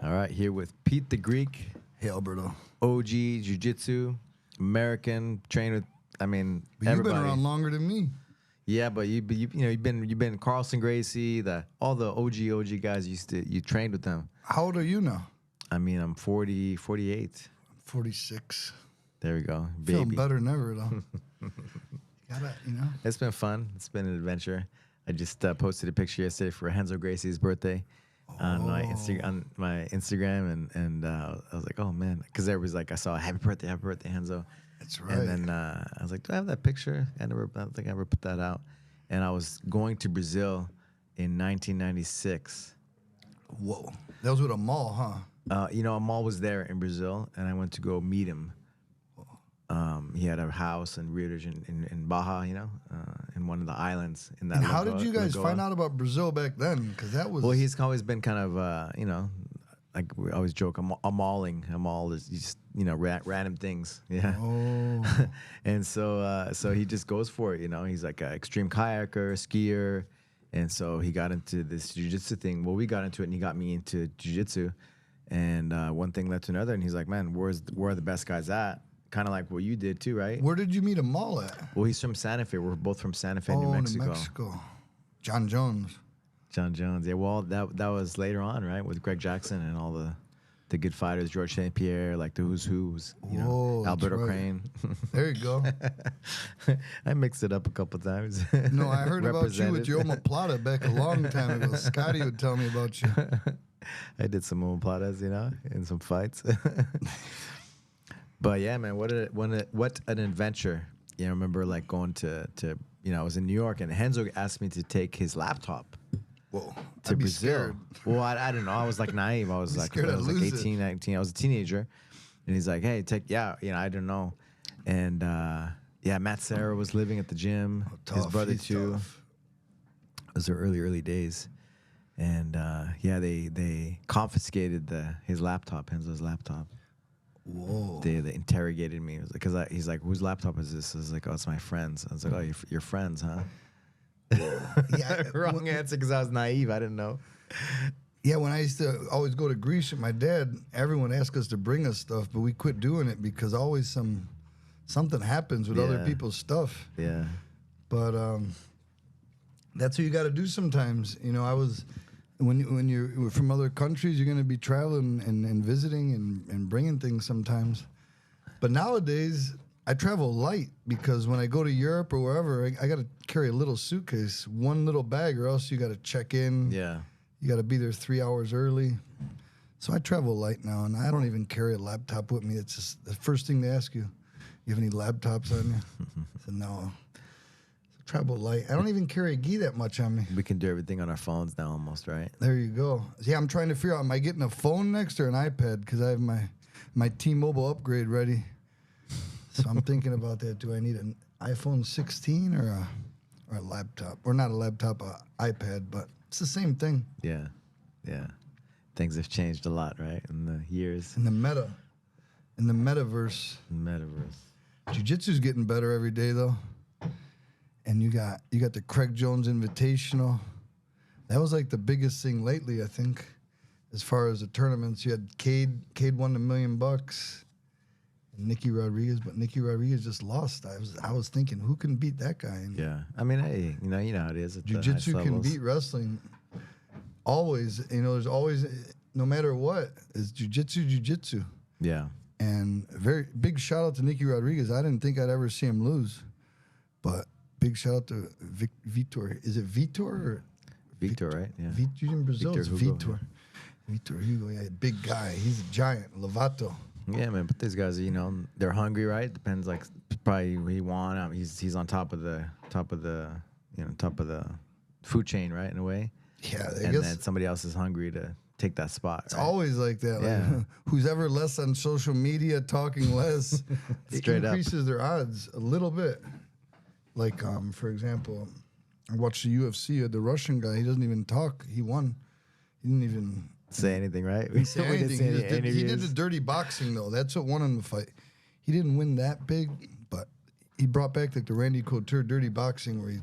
All right, here with Pete the Greek. Hey, Alberto. OG Jiu-Jitsu, American, trained with, I mean, But everybody. You've been around longer than me. Yeah, but you've been Carlon Gracie, all the OG guys you trained with them. How old are you now? I mean, I'm 48. 46. There we go. Feeling Baby. better than ever, though. Gotta. It's been fun. It's been an adventure. I just posted a picture yesterday for Renzo Gracie's birthday on my Instagram, and I was like, oh man, because there was like, I saw happy birthday, Renzo. That's right. And then I was like, do I have that picture? I don't think I ever put that out. And I was going to Brazil in 1996. Whoa, that was with a mall, huh? Amal was there in Brazil, and I went to go meet him. He had a house in Rio in Baja, in one of the islands in that. And how did you guys find out about Brazil back then? Because that was. Well, he's always been kind of, like we always joke, Amaling. Amal is just, random things. Yeah. Oh. And so he just goes for it. He's like an extreme kayaker, skier, and so he got into this jiu-jitsu thing. Well, we got into it, and he got me into jiu-jitsu, and one thing led to another, and he's like, man, where are the best guys at? Kind of like what you did too, right? Where did you meet Amal at? Well, he's from Santa Fe. We're both from Santa Fe, New Mexico. New Mexico. John Jones. Yeah, well, that was later on, right? With Greg Jackson and all the good fighters, George St. Pierre, like the who's, Alberto right. Crane. There you go. I mixed it up a couple times. No, I heard about you with your omoplata back a long time ago. Scotty would tell me about you. I did some omoplatas, in some fights. But yeah, man, what an adventure. I remember like going to I was in New York, and Renzo asked me to take his laptop. Whoa, to Brazil. Well, I don't know. I was like naive. I was like 18, 19. I was a teenager, and he's like, "Hey, I don't know." And Matt Serra was living at the gym. His brother too. Tough. Those are early days, and they confiscated his laptop, Renzo's laptop. Whoa! They interrogated me. It was because he's like, "Whose laptop is this?" I was like, "Oh, it's my friend's." I was like, "Oh, your friends, huh?" Yeah, wrong answer because I was naive. I didn't know. Yeah, when I used to always go to Greece with my dad, everyone asked us to bring us stuff, but we quit doing it because always something happens with other people's stuff. Yeah. But that's what you got to do sometimes. When you're from other countries, you're going to be traveling and visiting and bringing things sometimes. But nowadays, I travel light because when I go to Europe or wherever, I got to carry a little suitcase, one little bag, or else you got to check in. Yeah. You got to be there 3 hours early. So I travel light now, and I don't even carry a laptop with me. It's just the first thing they ask you. You have any laptops on you? I said, no. So travel light. I don't even carry a gi that much on me. We can do everything on our phones now almost, right? There you go. Yeah, I'm trying to figure out, am I getting a phone next or an iPad? Because I have my T-Mobile upgrade ready. So I'm thinking about that. Do I need an iPhone 16 or a laptop? Or not a laptop, an iPad, but it's the same thing. Yeah. Things have changed a lot, right? In the years. In the metaverse. Jiu-Jitsu's getting better every day, though. And you got the Craig Jones Invitational. That was like the biggest thing lately, I think, as far as the tournaments. You had Cade won $1 million. And Nicky Rodriguez, but Nicky Rodriguez just lost. I was thinking, who can beat that guy? And yeah, I mean, hey, you know how it is. Jiu-Jitsu can beat wrestling. Always, there's always, no matter what, it's Jiu-Jitsu. Yeah. And very big shout out to Nicky Rodriguez. I didn't think I'd ever see him lose, but big shout out to Vitor. Is it Vitor or Victor, right? Yeah. In Brazil, Victor it's Hugo, Vitor. Yeah. Vitor Hugo, yeah, big guy. He's a giant. Lovato. Yeah, man. But these guys, they're hungry, right? Depends, like probably he won. He's on top of the food chain, right? In a way. Yeah, I and guess then somebody else is hungry to take that spot. It's always like that. Yeah. Like, who's ever less on social media, talking less, it increases their odds a little bit. Like, for example, I watched the UFC. The Russian guy, he doesn't even talk. He won. He didn't even say anything, right? He didn't say anything. He did the dirty boxing, though. That's what won him the fight. He didn't win that big, but he brought back like the Randy Couture dirty boxing where he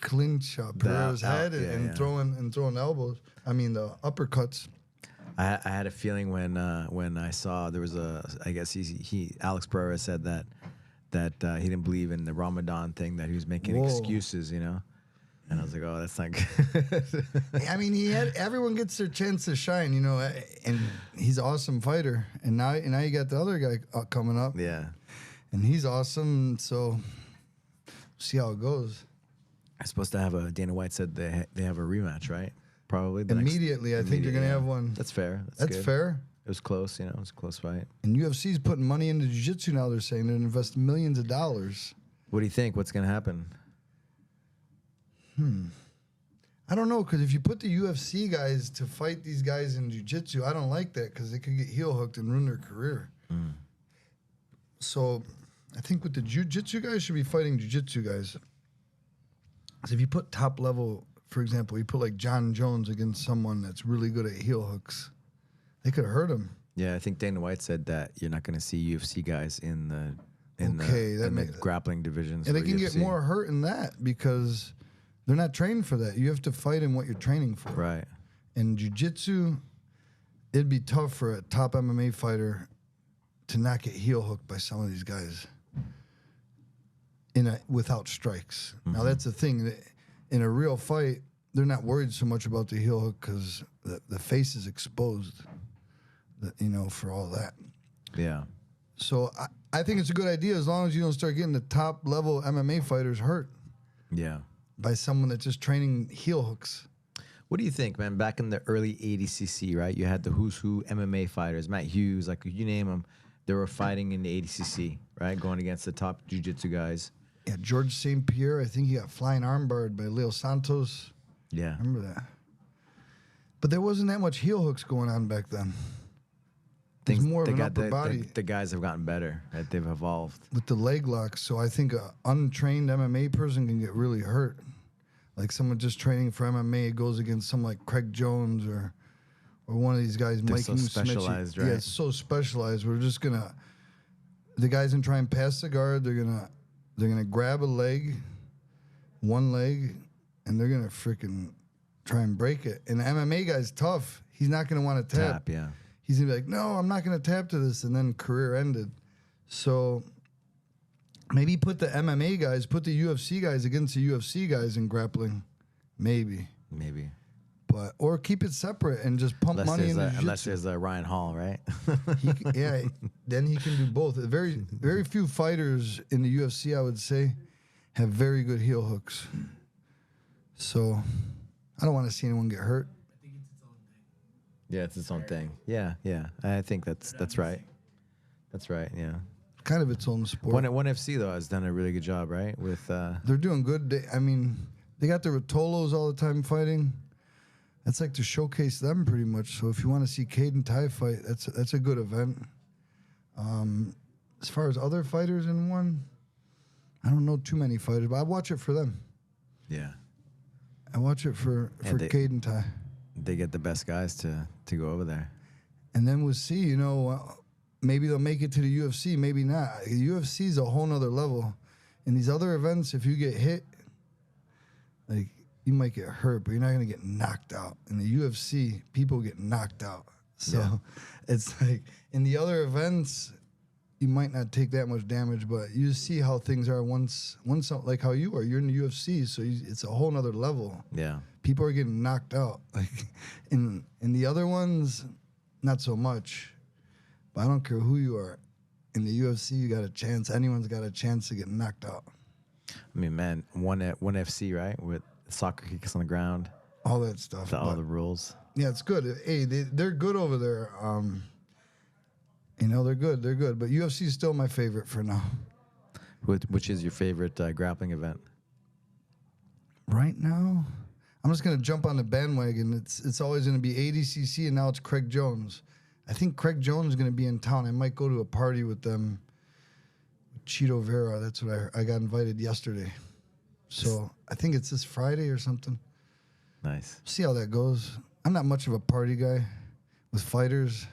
clinch Pereira's head and throwing elbows. I mean the uppercuts. I had a feeling when I saw there was I guess Alex Pereira said that he didn't believe in the Ramadan thing, that he was making excuses, you know. And I was like, oh, that's not good. I mean, everyone gets their chance to shine, you know, and he's an awesome fighter. And now you got the other guy coming up. Yeah. And he's awesome, so see how it goes. I'm supposed to have Dana White said they have a rematch, right? Probably. Immediately, I think they're going to have one. That's fair. That's fair. It was close, you know. It was a close fight. And UFC's putting money into jiu-jitsu now. They're saying they're investing millions of dollars. What do you think? What's going to happen? I don't know, because if you put the UFC guys to fight these guys in jiu-jitsu, I don't like that, because they could get heel hooked and ruin their career. So I think with the jiu-jitsu guys should be fighting jiu-jitsu guys. Because if you put top level, for example, you put like John Jones against someone that's really good at heel hooks, they could hurt him. Yeah, I think Dana White said that you're not going to see UFC guys in the grappling divisions. And they can UFC. get more hurt in that, because they're not trained for that. You have to fight in what you're training for. Right. In jiu-jitsu, it'd be tough for a top MMA fighter to not get heel hooked by some of these guys without strikes. Now, that's the thing. In a real fight, they're not worried so much about the heel hook, because the face is exposed, you know, for all that. Yeah. So I think it's a good idea, as long as you don't start getting the top level MMA fighters hurt. Yeah. By someone that's just training heel hooks. What do you think, man? Back in the early 80cc, right? You had the who's who MMA fighters, Matt Hughes, like you name them. They were fighting in the 80cc, right? Going against the top jiu-jitsu guys. Yeah, George St. Pierre, I think he got flying armbarred by Leo Santos. Yeah. Remember that. But there wasn't that much heel hooks going on back then. There's more of an upper body. The guys have gotten better, right? They've evolved. With the leg locks. So I think an untrained MMA person can get really hurt. Like someone just training for MMA goes against someone like Craig Jones or one of these guys. They're so specialized, right? Yeah, it's so specialized. We're just gonna, the guys gonna try and pass the guard. They're gonna grab a leg, one leg, and they're gonna freaking try and break it. And the MMA guy's tough. He's not gonna want to tap. Yeah. He's gonna be like, no, I'm not gonna tap to this, and then career ended. So maybe put the MMA guys, put the UFC guys against the UFC guys in grappling. Maybe. But or keep it separate and just pump money into jiu-jitsu. Unless there's Ryan Hall, right? Then he can do both. Very few fighters in the UFC, I would say, have very good heel hooks. So I don't want to see anyone get hurt. Yeah, it's its own thing. Yeah. I think that's right. That's right. Yeah. Kind of its own sport. One FC though has done a really good job, right? With they're doing good. They got the Rotolos all the time fighting. That's like to showcase them pretty much. So if you want to see Caden Tai fight, that's a good event. As far as other fighters in one, I don't know too many fighters, but I watch it for them. Yeah. I watch it for Caden Tai. They get the best guys to go over there. And then we'll see, you know, maybe they'll make it to the UFC, maybe not. The UFC is a whole nother level. In these other events, if you get hit, like, you might get hurt, but you're not going to get knocked out. In the UFC, people get knocked out. So it's like, in the other events, you might not take that much damage, but you see how things are once like how you are. You're in the UFC, so it's a whole nother level. Yeah. People are getting knocked out. Like in the other ones, not so much. But I don't care who you are. In the UFC, you got a chance. Anyone's got a chance to get knocked out. I mean, man, one FC, right? With soccer kicks on the ground. All that stuff. All the rules. Yeah, it's good. Hey, they're good over there. You know, they're good. But UFC is still my favorite for now. Which is your favorite grappling event? Right now, I'm just going to jump on the bandwagon. It's always going to be ADCC, and now it's Craig Jones. I think Craig Jones is going to be in town. I might go to a party with them. Cheeto Vera, that's what I got invited yesterday. So I think it's this Friday or something. Nice. See how that goes. I'm not much of a party guy with fighters.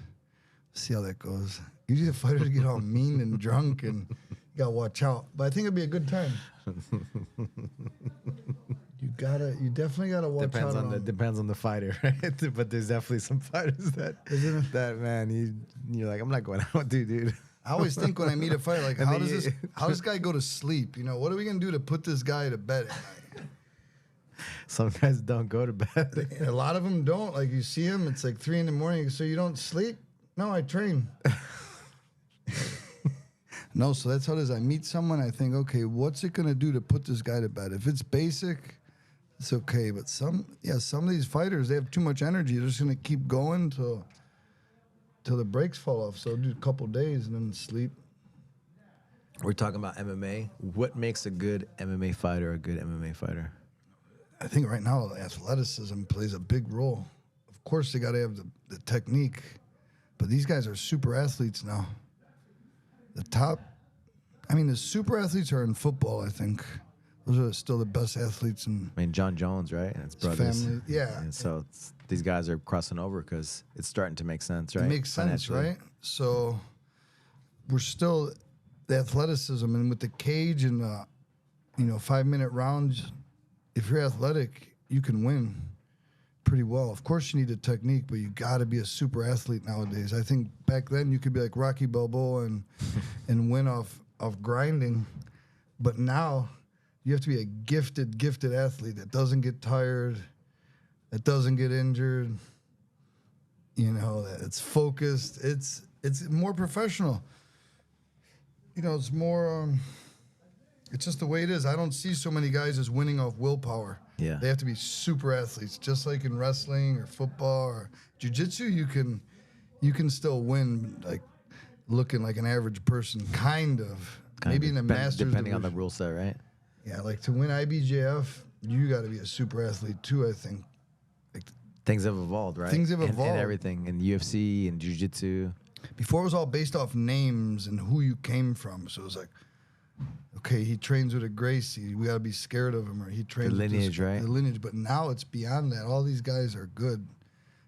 See how that goes. Usually the fighters get all mean and drunk, and you got to watch out. But I think it'll be a good time. You You definitely gotta watch Depends out on depends on the fighter, right? But there's definitely some fighters that man, you're like, I'm not going out with you, dude. I always think when I meet a fighter, like, And how then does this guy go to sleep? You know, what are we gonna do to put this guy to bed at night? Some guys don't go to bed. A lot of them don't. Like, you see him, it's like 3 a.m. So you don't sleep? No, I train. No, so that's how it is. I meet someone, I think, okay, what's it gonna do to put this guy to bed? If it's basic, it's okay. But some of these fighters, they have too much energy. They're just gonna keep going till the brakes fall off. So I'll do a couple days and then sleep. We're talking about MMA. What makes a good MMA fighter a good MMA fighter? I think right now athleticism plays a big role. Of course, they got to have the technique, but these guys are super athletes now. The super athletes are in football, I think. Those are still the best athletes. John Jones, right? And his brothers. Family, yeah. And so these guys are crossing over because it's starting to make sense, right? It makes sense, right? So we're still the athleticism, and with the cage and 5-minute rounds, if you're athletic, you can win pretty well. Of course, you need a technique, but you got to be a super athlete nowadays. I think back then you could be like Rocky Balboa and win off grinding, but now you have to be a gifted athlete that doesn't get tired, that doesn't get injured. That it's focused. It's more professional. It's more. It's just the way it is. I don't see so many guys as winning off willpower. Yeah. They have to be super athletes, just like in wrestling or football or jiu-jitsu. You can still win, like looking like an average person, kind of. Maybe in the Masters, depending on the rule set, right? Yeah, like to win IBJF, you got to be a super athlete too, I think. Things have evolved, right? Things have evolved. And everything, in UFC and jiu-jitsu. Before it was all based off names and who you came from. So it was like, okay, he trains with a Gracie. We got to be scared of him. Or he trains The lineage, with right? The lineage. But now it's beyond that. All these guys are good.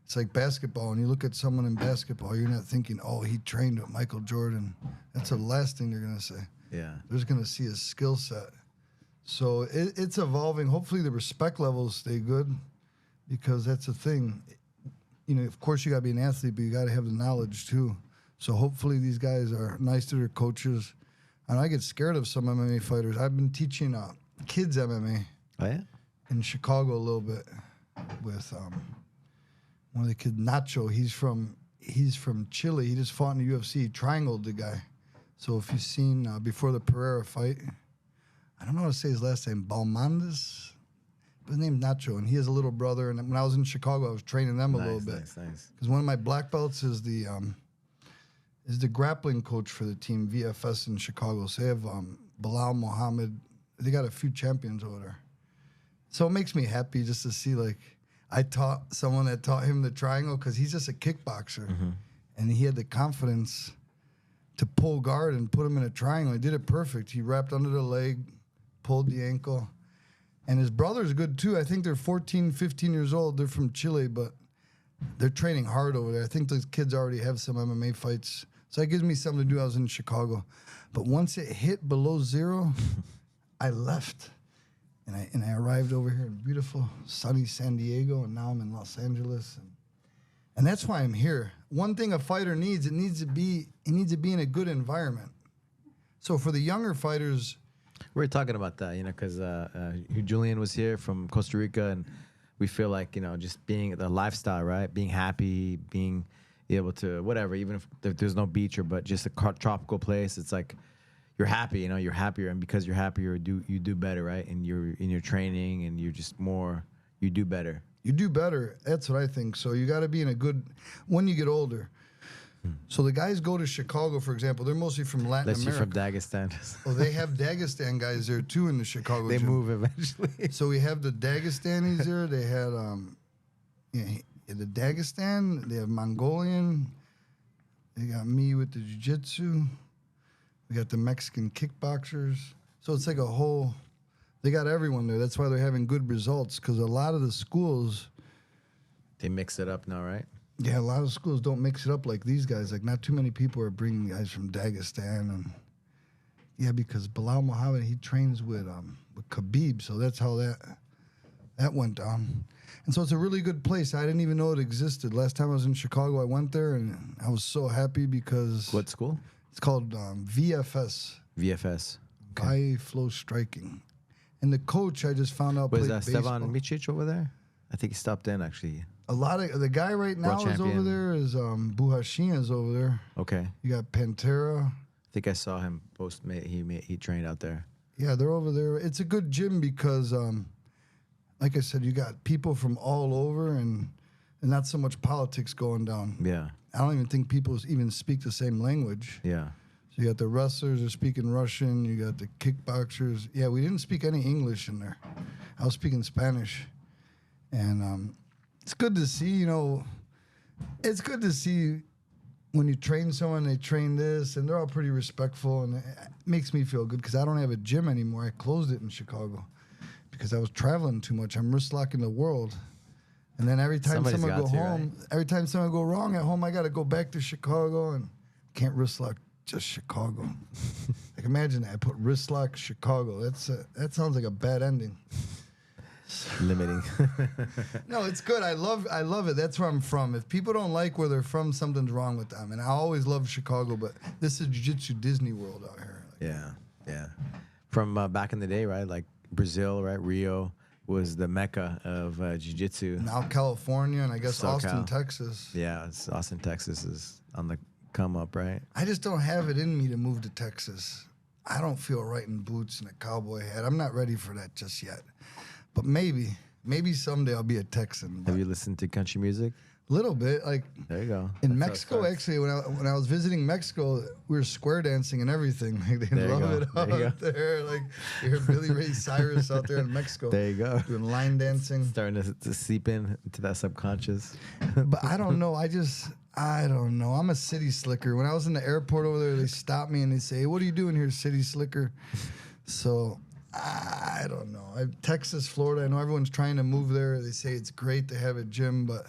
It's like basketball. When you look at someone in basketball, you're not thinking, oh, he trained with Michael Jordan. That's the last thing they're going to say. Yeah. They're just going to see his skill set. So it's evolving. Hopefully the respect levels stay good, because that's the thing. Of course you got to be an athlete, but you got to have the knowledge too. So hopefully these guys are nice to their coaches. And I get scared of some MMA fighters. I've been teaching kids MMA. Oh, yeah? In Chicago a little bit with one of the kids, Nacho. He's from Chile. He just fought in the UFC. He triangled the guy. So if you've seen before the Pereira fight, I don't know how to say his last name, Balmandes. His name's Nacho, and he has a little brother. And when I was in Chicago, I was training them a little bit. Nice. Because one of my black belts is the grappling coach for the team, VFS in Chicago. So they have Bilal Muhammad. They got a few champions over there. So it makes me happy just to see, like, I taught someone that taught him the triangle, because he's just a kickboxer. Mm-hmm. And he had the confidence to pull guard and put him in a triangle. He did it perfect. He wrapped under the leg, pulled the ankle. And his brother's good too. I think they're 14, 15 years old. They're from Chile, but they're training hard over there. I think those kids already have some MMA fights. So that gives me something to do. I was in Chicago. But once it hit below zero, I left. And I arrived over here in beautiful, sunny San Diego, and now I'm in Los Angeles. And that's why I'm here. One thing a fighter needs, he needs to be in a good environment. So for the younger fighters... We were talking about that, because Julian was here from Costa Rica, and we feel like, just being the lifestyle, right? Being happy, being able to, whatever, even if there's no beach but just a tropical place, it's like you're happy, you're happier, and because you're happier, you do better, right? And you're in your training, and you're just more, you do better. You do better. That's what I think. So you got to be in a good, when you get older. So the guys go to Chicago, for example. They're mostly from Latin America. From Dagestan. Oh, they have Dagestan guys there too in the Chicago They gym. move eventually. So we have the Dagestanis there. They had the Dagestan. They have Mongolian. They got me with the jiu-jitsu. We got the Mexican kickboxers. So it's like a whole... They got everyone there. That's why they're having good results, because a lot of the schools... They mix it up now, right? Yeah, a lot of schools don't mix it up like these guys. Like, not too many people are bringing guys from Dagestan. And yeah, because Bilal Muhammad, he trains with Khabib, so that's how that that went down. And so it's a really good place. I didn't even know it existed. Last time I was in Chicago, I went there, and I was so happy because... What school? It's called VFS. VFS. Okay. Flow Striking. And the coach, I just found out, Was played baseball. Stevan Micic over there? I think he stopped in, actually. A lot of... The guy right now World is over champion. there, is Buhashin is over there. Okay. You got Pantera. I think I saw him post. He trained out there. Yeah, they're over there. It's a good gym because... like I said, you got people from all over and not so much politics going down. Yeah. I don't even think people even speak the same language. Yeah. So you got the wrestlers are speaking Russian. You got the kickboxers. Yeah, we didn't speak any English in there. I was speaking Spanish. And it's good to see, you know, it's good to see when you train someone, they train this, and they're all pretty respectful. And it makes me feel good because I don't have a gym anymore. I closed it in Chicago. Because I was traveling too much. I'm wristlocking the world. And then every time someone go home, every time someone go wrong at home, I got to go back to Chicago and can't wristlock just Chicago. Like imagine that. I put wristlock Chicago. That sounds like a bad ending. Limiting. No, it's good. I love it. That's where I'm from. If people don't like where they're from, something's wrong with them. And I always loved Chicago, but this is Jiu-Jitsu Disney World out here. Yeah. Yeah. From back in the day, right? Like Brazil, right? Rio was the mecca of jiu-jitsu. Now California and I guess SoCal. Austin, Texas. Yeah, Austin, Texas is on the come up, right? I just don't have it in me to move to Texas. I don't feel right in boots and a cowboy hat. I'm not ready for that just yet. But maybe someday I'll be a Texan. Have you listened to country music? Little bit, like there you go. In Mexico, actually, when I was visiting Mexico, we were square dancing and everything. Like they love it out there. Like you hear Billy Ray Cyrus out there in Mexico. There you go. Doing line dancing, starting to seep into that subconscious. But I don't know. I don't know. I'm a city slicker. When I was in the airport over there, they stopped me and they say, hey, "What are you doing here, city slicker?" So I don't know. Texas, Florida. I know everyone's trying to move there. They say it's great to have a gym, but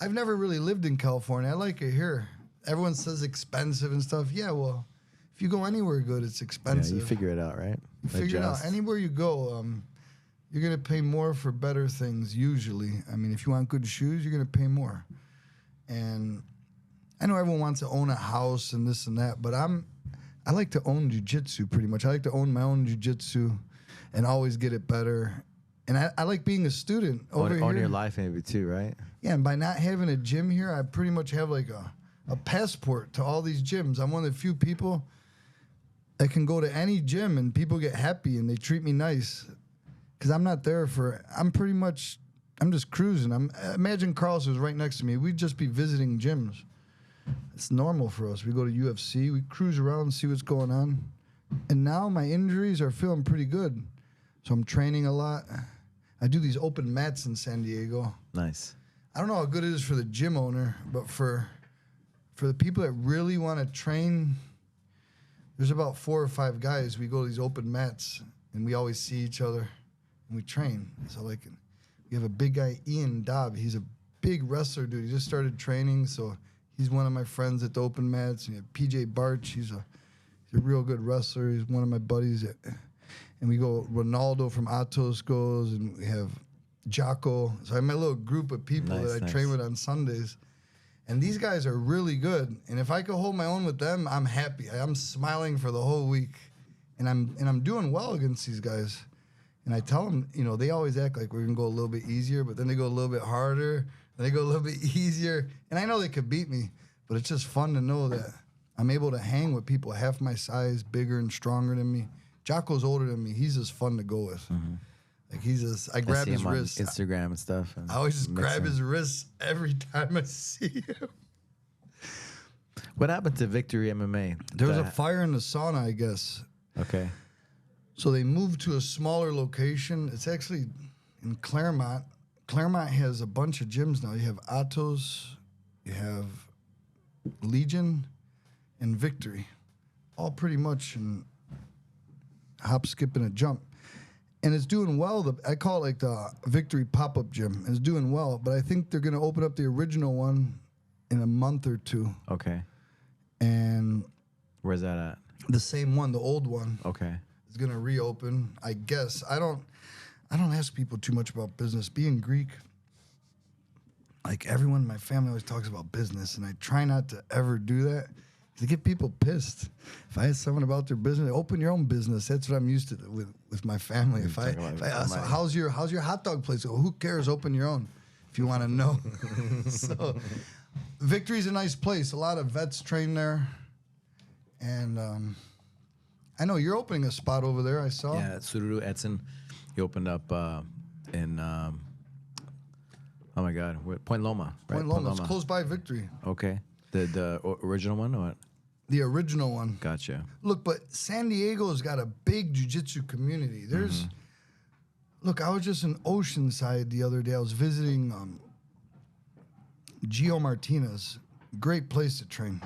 I've never really lived in California. I like it here. Everyone says expensive and stuff. Yeah, well, if you go anywhere good, it's expensive. Yeah, you figure it out, right? You figure it out. Anywhere you go, you're going to pay more for better things usually. I mean, if you want good shoes, you're going to pay more. And I know everyone wants to own a house and this and that, but I like to own jiu-jitsu pretty much. I like to own my own jiu-jitsu and always get it better. And I like being a student over here. Own your life maybe too, right? Yeah, and by not having a gym here, I pretty much have like a passport to all these gyms. I'm one of the few people that can go to any gym and people get happy and they treat me nice. Because I'm not there I'm just cruising. Imagine Carlos was right next to me. We'd just be visiting gyms. It's normal for us. We go to UFC, we cruise around and see what's going on. And now my injuries are feeling pretty good. So I'm training a lot. I do these open mats in San Diego. Nice. I don't know how good it is for the gym owner, but for the people that really want to train, there's about 4 or 5 guys. We go to these open mats, and we always see each other, and we train. So, like, we have a big guy, Ian Dobb. He's a big wrestler, dude. He just started training, so he's one of my friends at the open mats. And you have PJ Barch. He's a real good wrestler. He's one of my buddies. And we go, Ronaldo from Atos goes, and we have Jocko. So I have my little group of people that I train with on Sundays. And these guys are really good. And if I could hold my own with them, I'm happy. I'm smiling for the whole week. And I'm doing well against these guys. And I tell them, you know, they always act like we're going to go a little bit easier, but then they go a little bit harder, and they go a little bit easier. And I know they could beat me, but it's just fun to know that I'm able to hang with people half my size, bigger and stronger than me. Jocko's older than me. He's just fun to go with. Mm-hmm. Like I grab his wrist. Instagram and stuff. I always just grab his wrist every time I see him. What happened to Victory MMA? There was a fire in the sauna, I guess. Okay. So they moved to a smaller location. It's actually in Claremont. Claremont has a bunch of gyms now. You have Atos, you have Legion, and Victory. All pretty much in hop, skip, and a jump. And it's doing well. I call it like the Victory pop-up gym. It's doing well, but I think they're going to open up the original one in a month or 2. Okay. And where's that at? The same one, the old one. Okay. Is going to reopen, I guess. I I don't ask people too much about business. Being Greek, like everyone in my family always talks about business, and I try not to ever do that to get people pissed. If I ask someone about their business, open your own business. That's what I'm used to with my family. If I ask, how's your hot dog place? Well, who cares? Open your own if you want to know. So, Victory's a nice place. A lot of vets train there, and I know you're opening a spot over there. I saw. Yeah, Sururu Edson. He opened up in. Oh my God, Point Loma. Right? Point Loma. It's close by Victory. Okay. The original one or what? The original one. Gotcha. Look, but San Diego's got a big jiu-jitsu community. There's, look, I was just in Oceanside the other day. I was visiting Gio Martinez. Great place to train.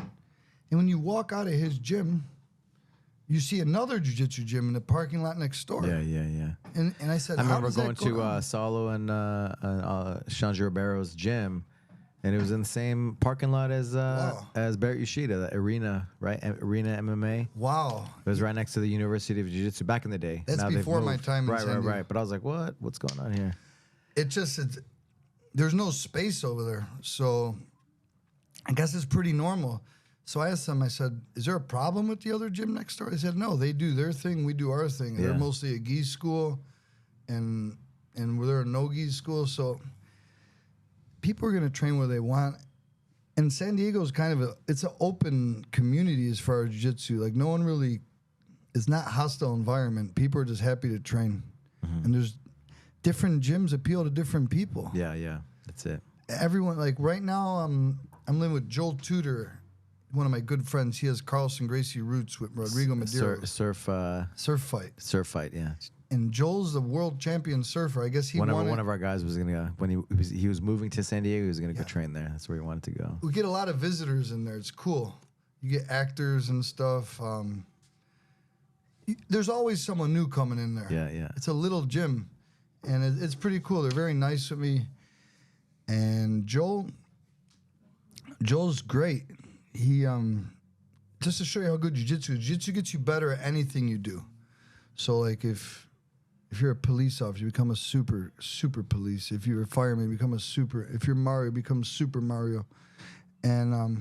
And when you walk out of his gym, you see another jiu-jitsu gym in the parking lot next door. Yeah. And I said, I remember how going to Salo and Shanji Ribero's gym, and it was in the same parking lot as Barrett Yoshida, the arena, right? Arena MMA. Wow. It was right next to the University of Jiu-Jitsu back in the day. That's now before my time in San Diego. Right. But I was like, what's going on here? There's no space over there. So I guess it's pretty normal. So I asked them, I said, is there a problem with the other gym next door? They said, no, they do their thing, we do our thing. Yeah. They're mostly a gi school, and they're a no-gi school. So people are going to train where they want. And San Diego's kind of it's an open community as far as jiu-jitsu. Like, no one really, it's not hostile environment. People are just happy to train. And there's different gyms appeal to different people. Yeah, that's it. Everyone, like right now, I'm living with Joel Tudor, one of my good friends. He has Carlon Gracie roots with Rodrigo Madero. Surf fight, yeah. And Joel's the world champion surfer. I guess one of our guys was gonna when he was moving to San Diego. He was gonna go train there. That's where he wanted to go. We get a lot of visitors in there. It's cool. You get actors and stuff. There's always someone new coming in there. Yeah. It's a little gym, and it's pretty cool. They're very nice with me. And Joel's great. He just to show you how good jiu-jitsu gets you better at anything you do. So like if you're a police officer, you become a super police. If you're a fireman, you become a super. If you're Mario, you become Super Mario. And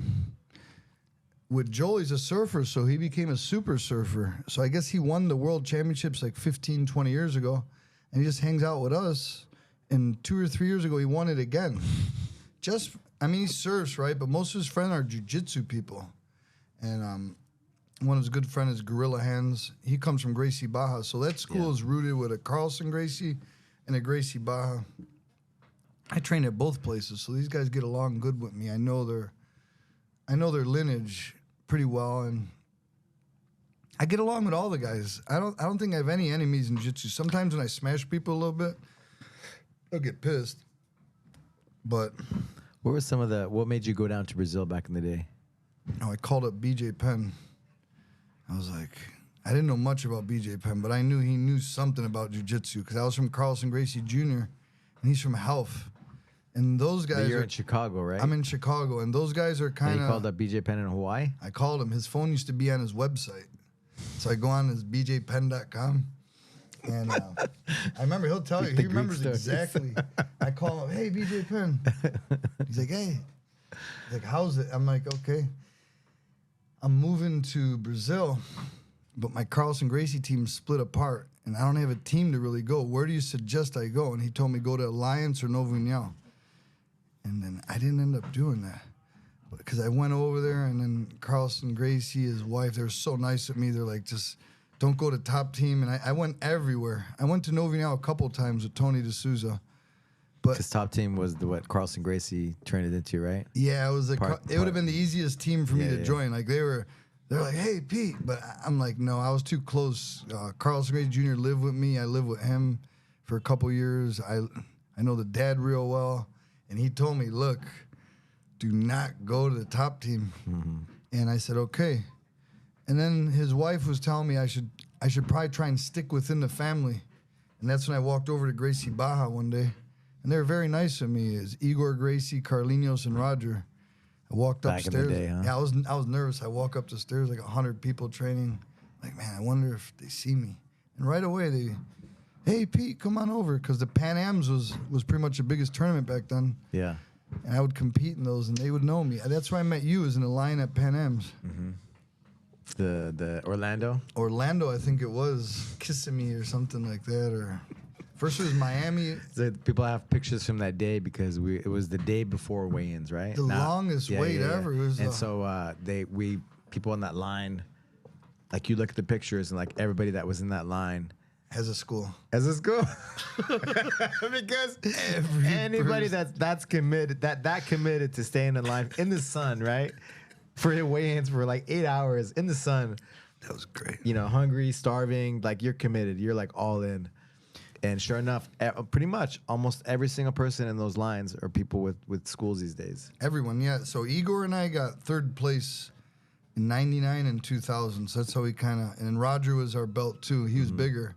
with Joel, he's a surfer, so he became a super surfer. So I guess he won the world championships like 15, 20 years ago, and he just hangs out with us. And 2 or 3 years ago, he won it again. He surfs, right? But most of his friends are jiu-jitsu people. And one of his good friends is Gorilla Hands. He comes from Gracie Baja. So that school is rooted with a Carlon Gracie and a Gracie Baja. I train at both places, so these guys get along good with me. I know their lineage pretty well, and I get along with all the guys. I don't think I have any enemies in jiu-jitsu. Sometimes when I smash people a little bit, they'll get pissed. But what made you go down to Brazil back in the day? I called up BJ Penn. I was like, I didn't know much about BJ Penn, but I knew he knew something about jiu-jitsu because I was from Carlon Gracie Jr., and he's from Health. And those guys You're in Chicago, right? I'm in Chicago, and those guys are kind of... You called up BJ Penn in Hawaii? I called him. His phone used to be on his website. So I go on his bjpenn.com, and I remember he'll tell you. He remembers exactly. I call him, hey, BJ Penn. He's like, hey. He's like, how's it? I'm like, okay. I'm moving to Brazil, but my Carlon Gracie team split apart, and I don't have a team to really go. Where do you suggest I go? And he told me go to Alliance or Novo União. And then I didn't end up doing that because I went over there, and then Carlon Gracie, his wife, they were so nice with me. They're like, just don't go to top team. And I went everywhere. I went to Novo União a couple of times with Tony D'Souza. Because top team was what Carlon Gracie turned it into, right? Yeah, it was it would have been the easiest team for me to join. Like they're like, hey Pete, but I'm like, no, I was too close. Carlon Gracie Jr. lived with me. I lived with him for a couple years. I know the dad real well, and he told me, look, do not go to the top team. And I said, okay. And then his wife was telling me I should probably try and stick within the family. And that's when I walked over to Gracie Baja one day. And they were very nice to me. It's Igor, Gracie, Carlinos, and Roger. I walked upstairs. Back in the day, huh? Yeah, I was nervous. I walk up the stairs, like 100 people training. Like, man, I wonder if they see me. And right away, hey, Pete, come on over. Because the Pan Ams was pretty much the biggest tournament back then. Yeah. And I would compete in those, and they would know me. That's where I met you, was in the line at Pan Ams. Mm-hmm. The Orlando? Orlando, I think it was, kissing me or something like that. Or first it was Miami. So people have pictures from that day because it was the day before weigh-ins, right? The longest wait ever. It was, and so people in that line, like you look at the pictures and like everybody that was in that line as a school. Because anybody that's committed that committed to staying in line in the sun, right? For weigh-ins for like 8 hours in the sun. That was great. You know, hungry, starving, like you're committed. You're like all in. And sure enough, pretty much almost every single person in those lines are people with schools these days. Everyone, yeah. So Igor and I got third place in 99 and 2000. So that's how we kind of, and Roger was our belt too. He was bigger.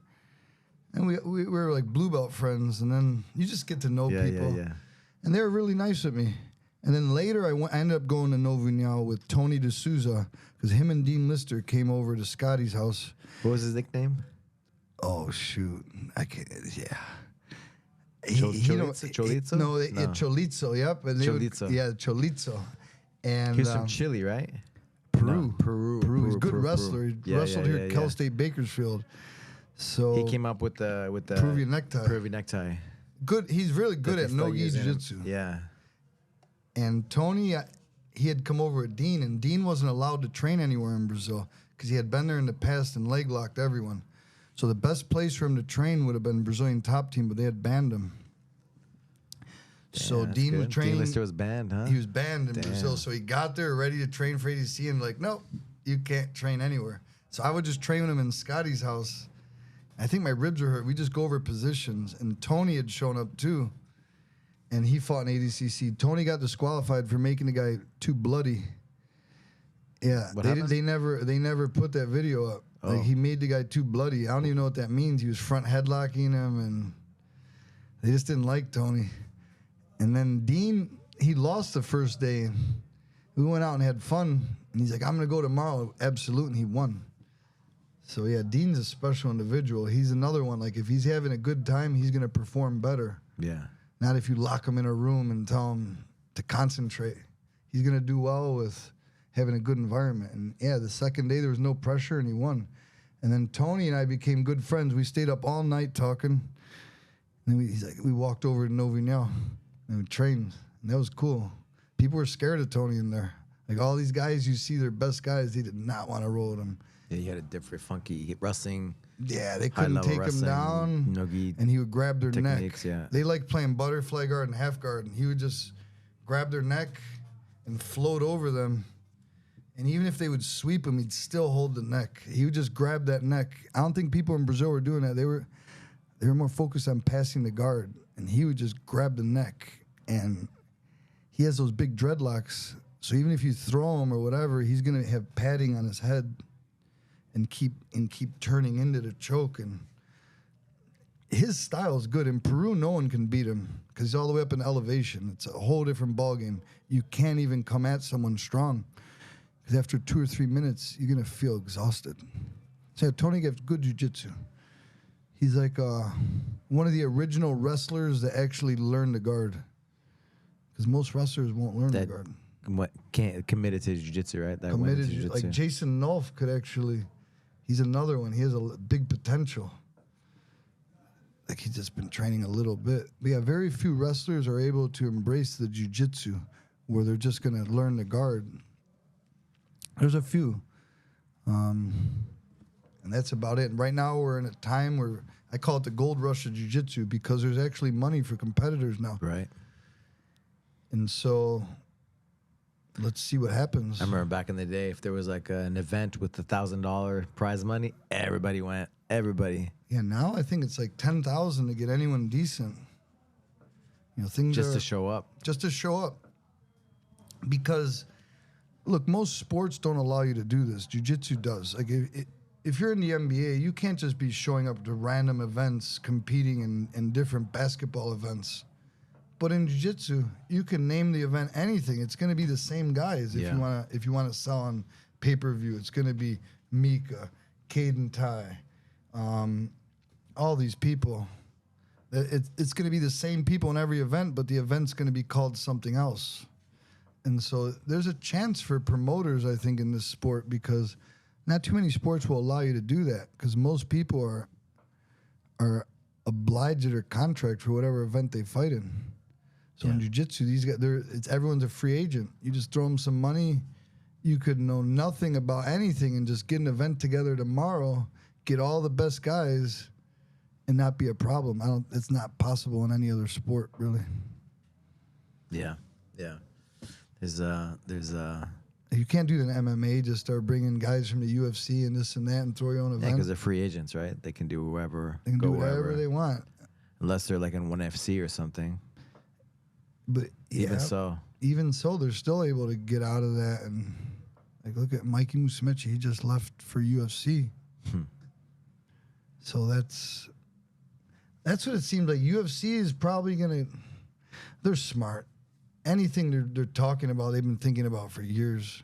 And we were like blue belt friends. And then you just get to know people. Yeah. And they were really nice with me. And then later, I ended up going to Novignal with Tony D'Souza because him and Dean Lister came over to Scotty's house. What was his nickname? Oh, shoot. I can't, yeah. Cholito? No, Cholito, yep. And Cholito. Cholito. And he was from Chile, right? Peru. No, Peru. He's a good wrestler. He wrestled here at Cal State Bakersfield. So he came up with the Peruvian necktie. Good. He's really good at no-gi jiu-jitsu. Yeah. And Tony, he had come over with Dean, and Dean wasn't allowed to train anywhere in Brazil because he had been there in the past and leg locked everyone. So the best place for him to train would have been Brazilian top team, but they had banned him. So Dean was training. Dean Lister was banned, huh? He was banned in Brazil. So he got there ready to train for ADC and like, nope, you can't train anywhere. So I would just train with him in Scotty's house. I think my ribs were hurt. We just go over positions. And Tony had shown up too. And he fought in ADCC. Tony got disqualified for making the guy too bloody. Yeah, they never put that video up. Oh. Like he made the guy too bloody. I don't even know what that means. He was front headlocking him, and they just didn't like Tony. And then Dean, he lost the first day, and we went out and had fun. And he's like, "I'm gonna go tomorrow, absolute," and he won. So yeah, Dean's a special individual. He's another one. Like if he's having a good time, he's gonna perform better. Yeah. Not if you lock him in a room and tell him to concentrate. He's going to do well with having a good environment. And, yeah, the second day there was no pressure, and he won. And then Tony and I became good friends. We stayed up all night talking. And then we walked over to Novignal, and we trained. And that was cool. People were scared of Tony in there. Like, all these guys you see, they're best guys. They did not want to roll with him. Yeah, you had a different funky wrestling. Yeah, they couldn't take him down, and he would grab their neck. Yeah. They like playing butterfly guard and half guard, and he would just grab their neck and float over them. And even if they would sweep him, he'd still hold the neck. He would just grab that neck. I don't think people in Brazil were doing that. They were more focused on passing the guard, and he would just grab the neck. And he has those big dreadlocks, so even if you throw him or whatever, he's gonna have padding on his head. And keep turning into the choke. And his style is good. In Peru, no one can beat him because he's all the way up in elevation. It's a whole different ballgame. You can't even come at someone strong because after 2 or 3 minutes, you're going to feel exhausted. So Tony gets good jiu-jitsu. He's like one of the original wrestlers that actually learned the guard because most wrestlers won't learn the guard. Can't committed to jiu-jitsu, right? Committed to jiu-jitsu. Like Jason Nolf could actually... He's another one. He has a big potential. Like he's just been training a little bit. But yeah, very few wrestlers are able to embrace the jiu-jitsu where they're just going to learn the guard. There's a few. And that's about it. And right now we're in a time where I call it the gold rush of jiu-jitsu because there's actually money for competitors now. Right. And so... let's see what happens. I remember back in the day, if there was like an event with $1,000 prize money, everybody went. Everybody. Yeah, now I think it's like $10,000 to get anyone decent. You know, things just to show up. Just to show up. Because, look, most sports don't allow you to do this. Jiu-jitsu does. Like if you're in the NBA, you can't just be showing up to random events, competing in different basketball events. But in jiu-jitsu, you can name the event anything. It's going to be the same guys if you want to sell on pay-per-view. It's going to be Mika, Caden Tai, all these people. It's going to be the same people in every event, but the event's going to be called something else. And so there's a chance for promoters, I think, in this sport, because not too many sports will allow you to do that, because most people are obliged to their contract for whatever event they fight in. So in jiu-jitsu, these guys, everyone's a free agent. You just throw them some money. You could know nothing about anything and just get an event together tomorrow, get all the best guys, and not be a problem. It's not possible in any other sport, really. Yeah. There's You can't do it in MMA. Just start bringing guys from the UFC and this and that, and throw your own event. Yeah, because they're free agents, right? They can do wherever. They can go do whatever wherever. they want. Unless they're like in ONE FC or something. But Even so, they're still able to get out of that. And like, look at Mikey Musumeci. He just left for UFC. So that's what it seems like. UFC is probably gonna. They're smart. Anything they're talking about, they've been thinking about for years.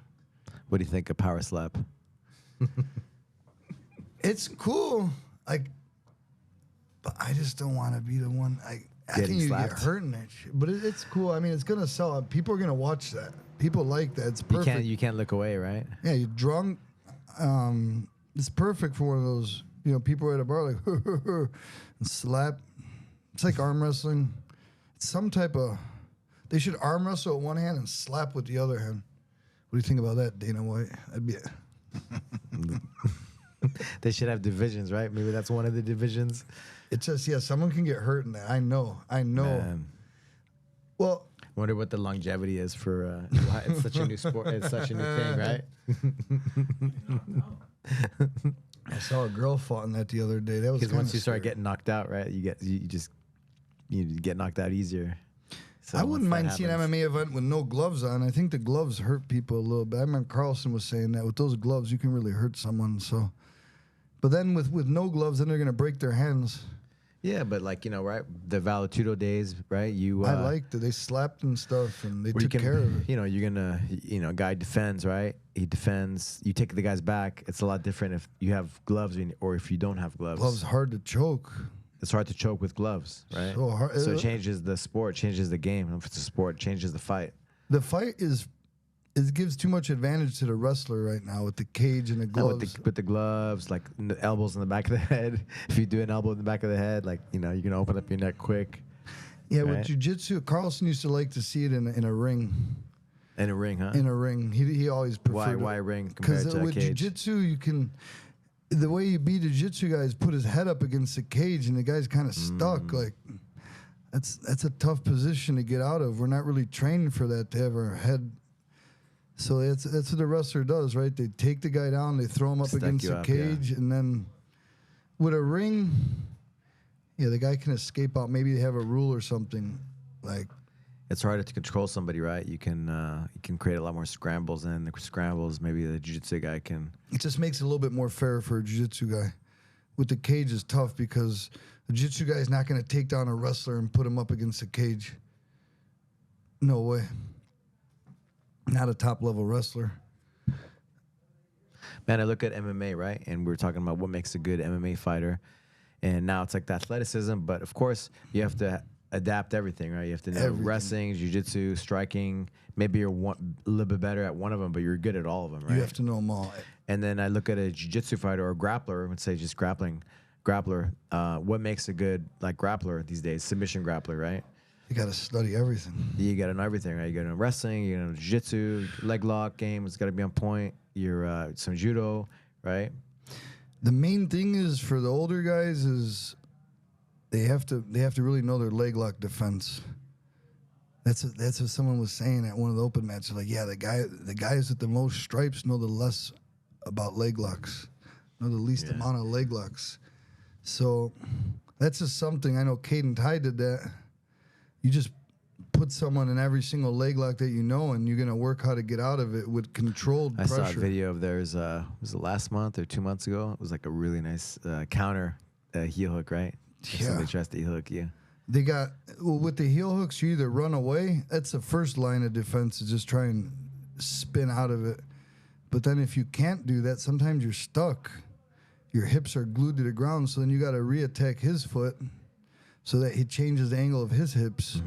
What do you think of Power Slap? It's cool, but I just don't want to be the one. I think you get hurt in that shit. But it's cool. I mean, it's gonna sell. People are gonna watch that. People like that. It's perfect. You can't look away, right? Yeah, you're drunk. It's perfect for one of those. People are at a bar like and slap. It's like arm wrestling. It's some type of. They should arm wrestle with one hand and slap with the other hand. What do you think about that, Dana White? That'd be They should have divisions, right? Maybe that's one of the divisions. It's just, someone can get hurt in that. I know. Man. Well, I wonder what the longevity is for. It's such a new sport. It's such a new thing, right? I saw a girl fought in that the other day. That was because once you start getting knocked out, right? You get knocked out easier. So I wouldn't mind seeing an MMA event with no gloves on. I think the gloves hurt people a little bit. I remember Carlson was saying that with those gloves, you can really hurt someone. So, but then with no gloves, then they're gonna break their hands. Yeah, but right? The Valetudo days, right? I liked it. They slapped and stuff, and they took care of it. You're gonna, guy defends, right? He defends. You take the guy's back. It's a lot different if you have gloves or if you don't have gloves. Gloves hard to choke. It's hard to choke with gloves, right? So hard. So it changes the sport, changes the game. If it's a sport, it changes the fight. The fight it gives too much advantage to the wrestler right now with the cage and the gloves. With the gloves, like the elbows in the back of the head. If you do an elbow in the back of the head, you're gonna open up your neck quick. Yeah, right? With jiu-jitsu, Carlson used to like to see it in a ring. In a ring, huh? In a ring. He always preferred Why ring compared to a cage? Because with jiu-jitsu, you can. The way you beat a jiu-jitsu guy is put his head up against the cage, and the guy's kind of stuck. Like, that's a tough position to get out of. We're not really trained for that, to have our head. So that's what the wrestler does, right? They take the guy down, they throw him up against the cage, and then with a ring, the guy can escape out. Maybe they have a rule or something. Like, it's harder to control somebody, right? You can create a lot more scrambles, and the scrambles maybe the jiu-jitsu guy can. It just makes it a little bit more fair for a jiu-jitsu guy. With the cage is tough because the jiu-jitsu guy is not going to take down a wrestler and put him up against a cage. No way. Not a top-level wrestler. Man, I look at MMA, right? And we're talking about what makes a good MMA fighter. And now it's like the athleticism, but of course you have to adapt everything, right? You have to know wrestling, jiu-jitsu, striking. Maybe you're a little bit better at one of them, but you're good at all of them, right? You have to know them all. And then I look at a jiu-jitsu fighter or a grappler, let's say just grappler. What makes a good grappler these days? Submission grappler, right? You got to study everything. You got to know everything, right? You got to know wrestling, you got to know jiu-jitsu, leg lock game. It's got to be on point. You're some judo, right? The main thing is for the older guys is they have to really know their leg lock defense. That's what someone was saying at one of the open matches. Like, the guys with the most stripes know the less about leg locks, know the least amount of leg locks. So that's just something. I know Caden Ty did that. You just put someone in every single leg lock that you know, and you're going to work how to get out of it with controlled pressure. I saw a video of theirs, was it last month or 2 months ago? It was like a really nice counter heel hook, right? Yeah. Somebody tries to heel hook you. They got, with the heel hooks, you either run away. That's the first line of defense, is just try and spin out of it. But then if you can't do that, sometimes you're stuck. your hips are glued to the ground, so then you got to re-attack his foot so that he changes the angle of his hips,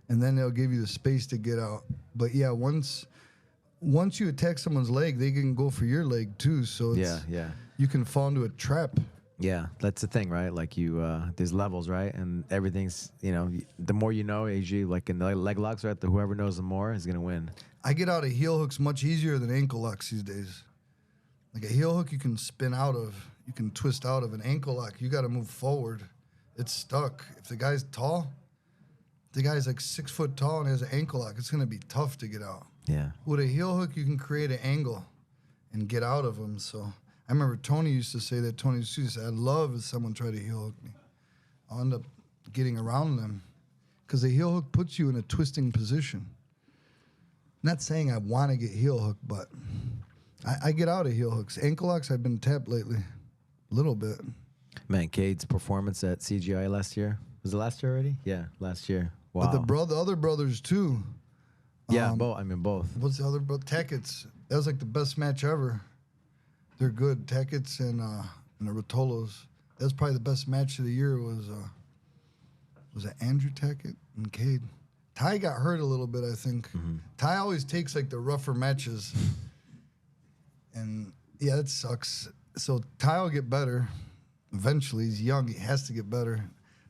and then they'll give you the space to get out. But yeah, once you attack someone's leg, they can go for your leg too. So it's, you can fall into a trap. Yeah, that's the thing, right? Like there's levels, right? And everything's, the more you know, usually like in the leg locks, right? Whoever knows the more is gonna win. I get out of heel hooks much easier than ankle locks these days. Like a heel hook, you can spin out of, you can twist out of. An ankle lock, you got to move forward. It's stuck. If the guy's tall, the guy's like 6 foot tall and has an ankle lock, it's gonna be tough to get out. Yeah. With a heel hook, you can create an angle and get out of them. So I remember Tony used to say that. Tony used to say, I'd love if someone tried to heel hook me. I'll end up getting around them because the heel hook puts you in a twisting position. Not saying I want to get heel hooked, but I get out of heel hooks. Ankle locks, I've been tapped lately, a little bit. Man, Cade's performance at CGI last year. Was it last year already? Yeah, last year. Wow. But the other brothers too. Yeah, both. What's the other brother? Tackets. That was like the best match ever. They're good. Tackets and the Rotolos. That was probably the best match of the year. Was it Andrew Tackett and Cade? Ty got hurt a little bit, I think. Ty always takes like the rougher matches. And yeah, that sucks. So Ty will get better. Eventually, he's young. He has to get better.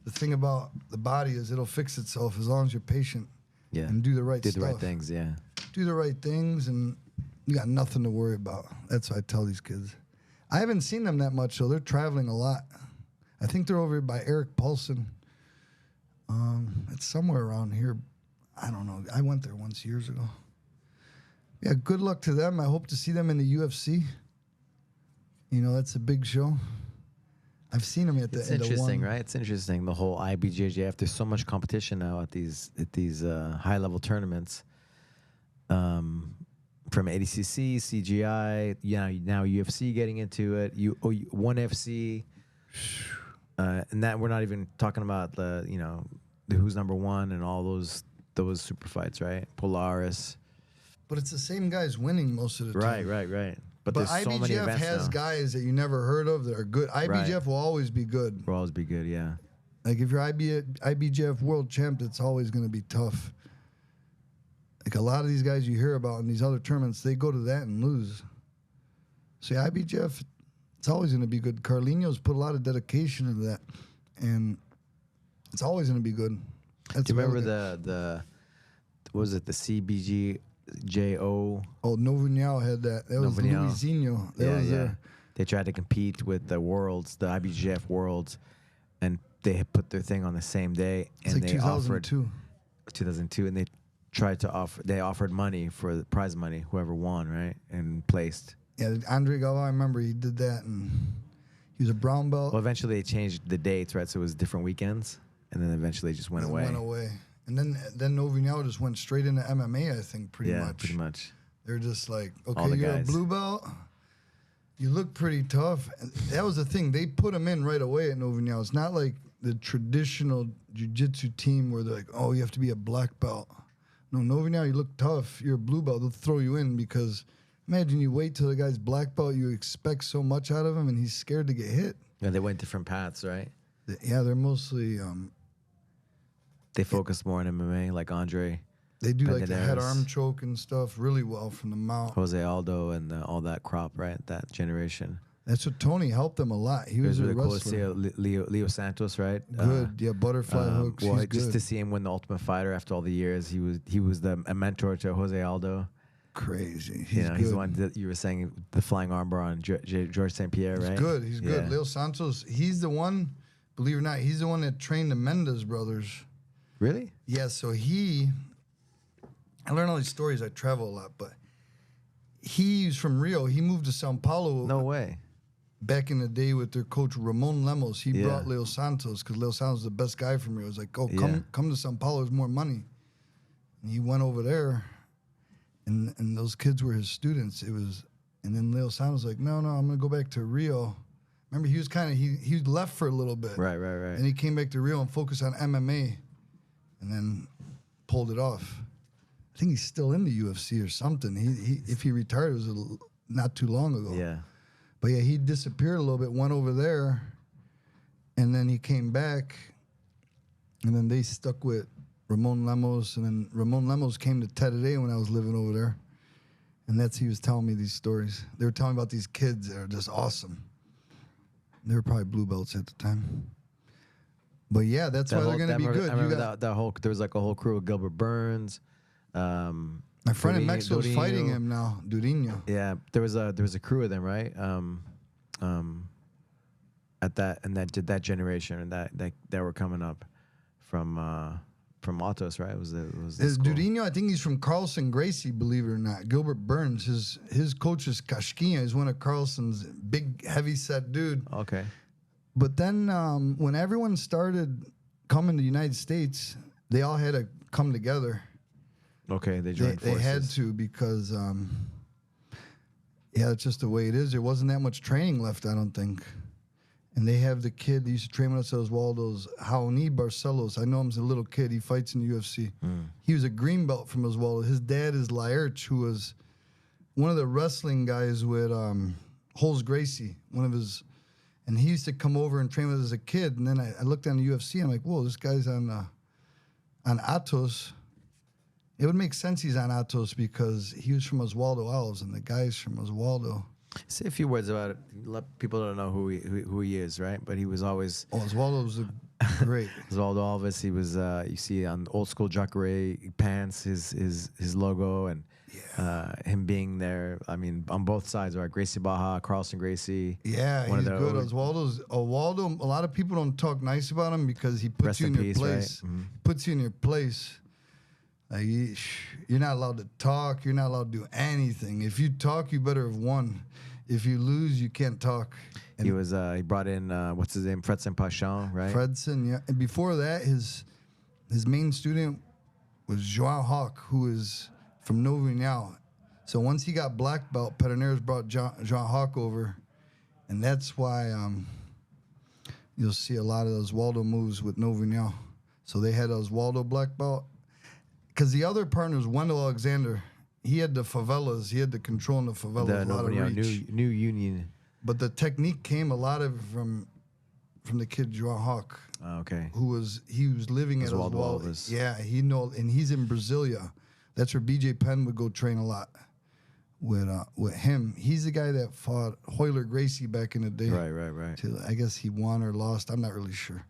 The thing about the body is it'll fix itself as long as you're patient. Yeah. And do the right stuff. Do the right things, yeah. Do the right things, and you got nothing to worry about. That's what I tell these kids. I haven't seen them that much, so they're traveling a lot. I think they're over by Eric Paulson. It's somewhere around here. I don't know. I went there once years ago. Yeah, good luck to them. I hope to see them in the UFC. That's a big show. I've seen them at the. It's interesting, right? It's interesting. The whole IBJJF. There's so much competition now at these high level tournaments. From ADCC, CGI, now UFC getting into it. ONE FC, and that we're not even talking about the who's number one and all those super fights, right? Polaris. But it's the same guys winning most of the time. Right. But there's so many IBJJF events has now. Guys that you never heard of that are good. IBJJF will always be good. Will always be good, yeah. Like if you're IBJJF World Champ, it's always going to be tough. Like a lot of these guys you hear about in these other tournaments, they go to that and lose. So yeah, IBJJF, it's always going to be good. Carlino's put a lot of dedication into that, and it's always going to be good. Do you remember the what was it, the CBGJO? Oh, Novinho had that. That was Luizinho. That was there. They tried to compete with the Worlds, the IBJJF Worlds, and they had put their thing on the same day. It's and like they 2002, and they tried to offered money for the prize money, whoever won, right, and placed. Yeah, Andre Galvao, I remember he did that, and he was a brown belt. Well, eventually they changed the dates, right, so it was different weekends, and then eventually it just went away. And then Novinho just went straight into MMA, I think, pretty much. Yeah, pretty much. They're just like, okay, you're a blue belt. You look pretty tough. And that was the thing. They put him in right away at Novinho. It's not like the traditional jiu-jitsu team where they're like, oh, you have to be a black belt. No, Novinho, you look tough. You're a blue belt. They'll throw you in because imagine you wait till the guy's black belt. You expect so much out of him, and he's scared to get hit. Yeah, they went different paths, right? Yeah, they're mostly... they focus more on MMA, like Andre. They do like the head arm choke and stuff really well from the mount. Jose Aldo and all that crop, right? That generation. That's what Tony helped them a lot. He was a really wrestler. Cool to see Leo Santos, right? Good, butterfly hooks. Well, he's just good. to see him win the Ultimate Fighter after all the years, he was a mentor to Jose Aldo. Crazy. He's the one that you were saying the flying armbar on George St. Pierre, right? He's good. He's good. Leo Santos. He's the one. Believe it or not, he's the one that trained the Mendes brothers. Really? Yeah. So I learn all these stories. I travel a lot, but he's from Rio. He moved to Sao Paulo. No way. Back in the day with their coach Ramon Lemos, he brought Leo Santos because Leo Santos is the best guy from Rio. He was like, oh, come to Sao Paulo, there's more money. And he went over there, and those kids were his students. And then Leo Santos was like, no, I'm gonna go back to Rio. Remember, he was he left for a little bit. Right. And he came back to Rio and focused on MMA, and then pulled it off. I think he's still in the UFC or something. If he retired, it was not too long ago. Yeah. But yeah, he disappeared a little bit, went over there, and then he came back, and then they stuck with Ramon Lemos, and then Ramon Lemos came to Tereré when I was living over there, and he was telling me these stories. They were telling me about these kids that are just awesome. They were probably blue belts at the time. But yeah, that's why they're going to be good. I remember that whole, there was like a whole crew of Gilbert Burns. My friend in Mexico is fighting him now, Durinho. Yeah, there was a crew of them, right? At that generation, and that were coming up from Autos, right? It was Durinho. I think he's from Carlon Gracie, believe it or not. Gilbert Burns, his coach is Casquinha. He's one of Carlson's big, heavy set dude. Okay. But then when everyone started coming to the United States, they all had to come together. Okay, they joined forces. They had to because, it's just the way it is. There wasn't that much training left, I don't think. And they have the kid that used to train with us at Oswaldo's, Raoni Barcelos. I know him as a little kid. He fights in the UFC. He was a green belt from Oswaldo. His dad is Laerch, who was one of the wrestling guys with Holz Gracie, one of his... And he used to come over and train with us as a kid. And then I looked on the UFC, and I'm like, whoa, this guy's on Atos. It would make sense he's on Atos because he was from Oswaldo Alves, and the guy's from Oswaldo. Say a few words about it. People don't know who he is, right? But he was always... Oh, Oswaldo was great. Oswaldo Alves, he was, you see on old school Jacare pants, his logo, and him being there, I mean, on both sides, right? Gracie Baja, Carlon Gracie. Yeah, he's good. Oswaldo, a lot of people don't talk nice about him because he puts you in your place. Right? Mm-hmm. Puts you in your place. Like you're not allowed to talk. You're not allowed to do anything. If you talk, you better have won. If you lose, you can't talk. And he brought in what's his name, Fredson Pachon, right? Fredson, yeah. And before that, his main student was João Hawk, who is from Novo União. So once he got black belt, Pederneiras brought João Hawk over, and that's why you'll see a lot of those Waldo moves with Novo União. So they had Oswaldo black belt. Because the other partner was Wendell Alexander. He had the favelas. He had the control in the favelas. A lot of reach. New Union. But the technique came a lot of from the kid João Hawk. Okay. He was living at Oswaldo. Yeah, and he's in Brasilia. That's where BJ Penn would go train a lot with him. He's the guy that fought Royler Gracie back in the day. Right. I guess he won or lost. I'm not really sure.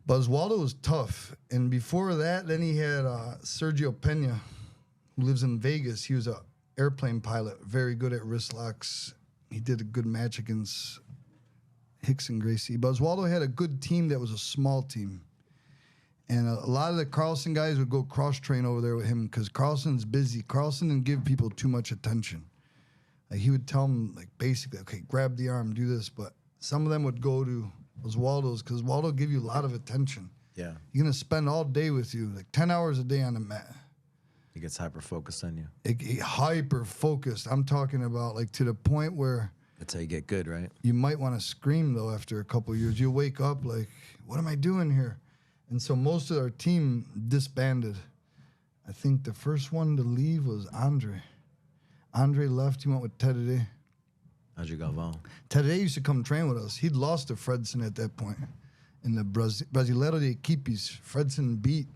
But Oswaldo was tough. And before that, then he had Sergio Pena, who lives in Vegas. He was an airplane pilot, very good at wrist locks. He did a good match against Hicks and Gracie. But Oswaldo had a good team that was a small team. And a lot of the Carlson guys would go cross-train over there with him because Carlson's busy. Carlson didn't give people too much attention. Like he would tell them, like, basically, okay, grab the arm, do this. But some of them would go to Oswaldo's because Oswaldo give you a lot of attention. Yeah. He's going to spend all day with you, like 10 hours a day on the mat. He gets hyper-focused on you. Hyper-focused. I'm talking about, like, to the point where... That's how you get good, right? You might want to scream, though, after a couple of years. You'll wake up like, what am I doing here? And so most of our team disbanded. I think the first one to leave was Andre. Andre left. He went with Tereré. Andre Galvão. Tereré used to come train with us. He'd lost to Fredson at that point. In the Brasileiro de Equipes, Fredson beat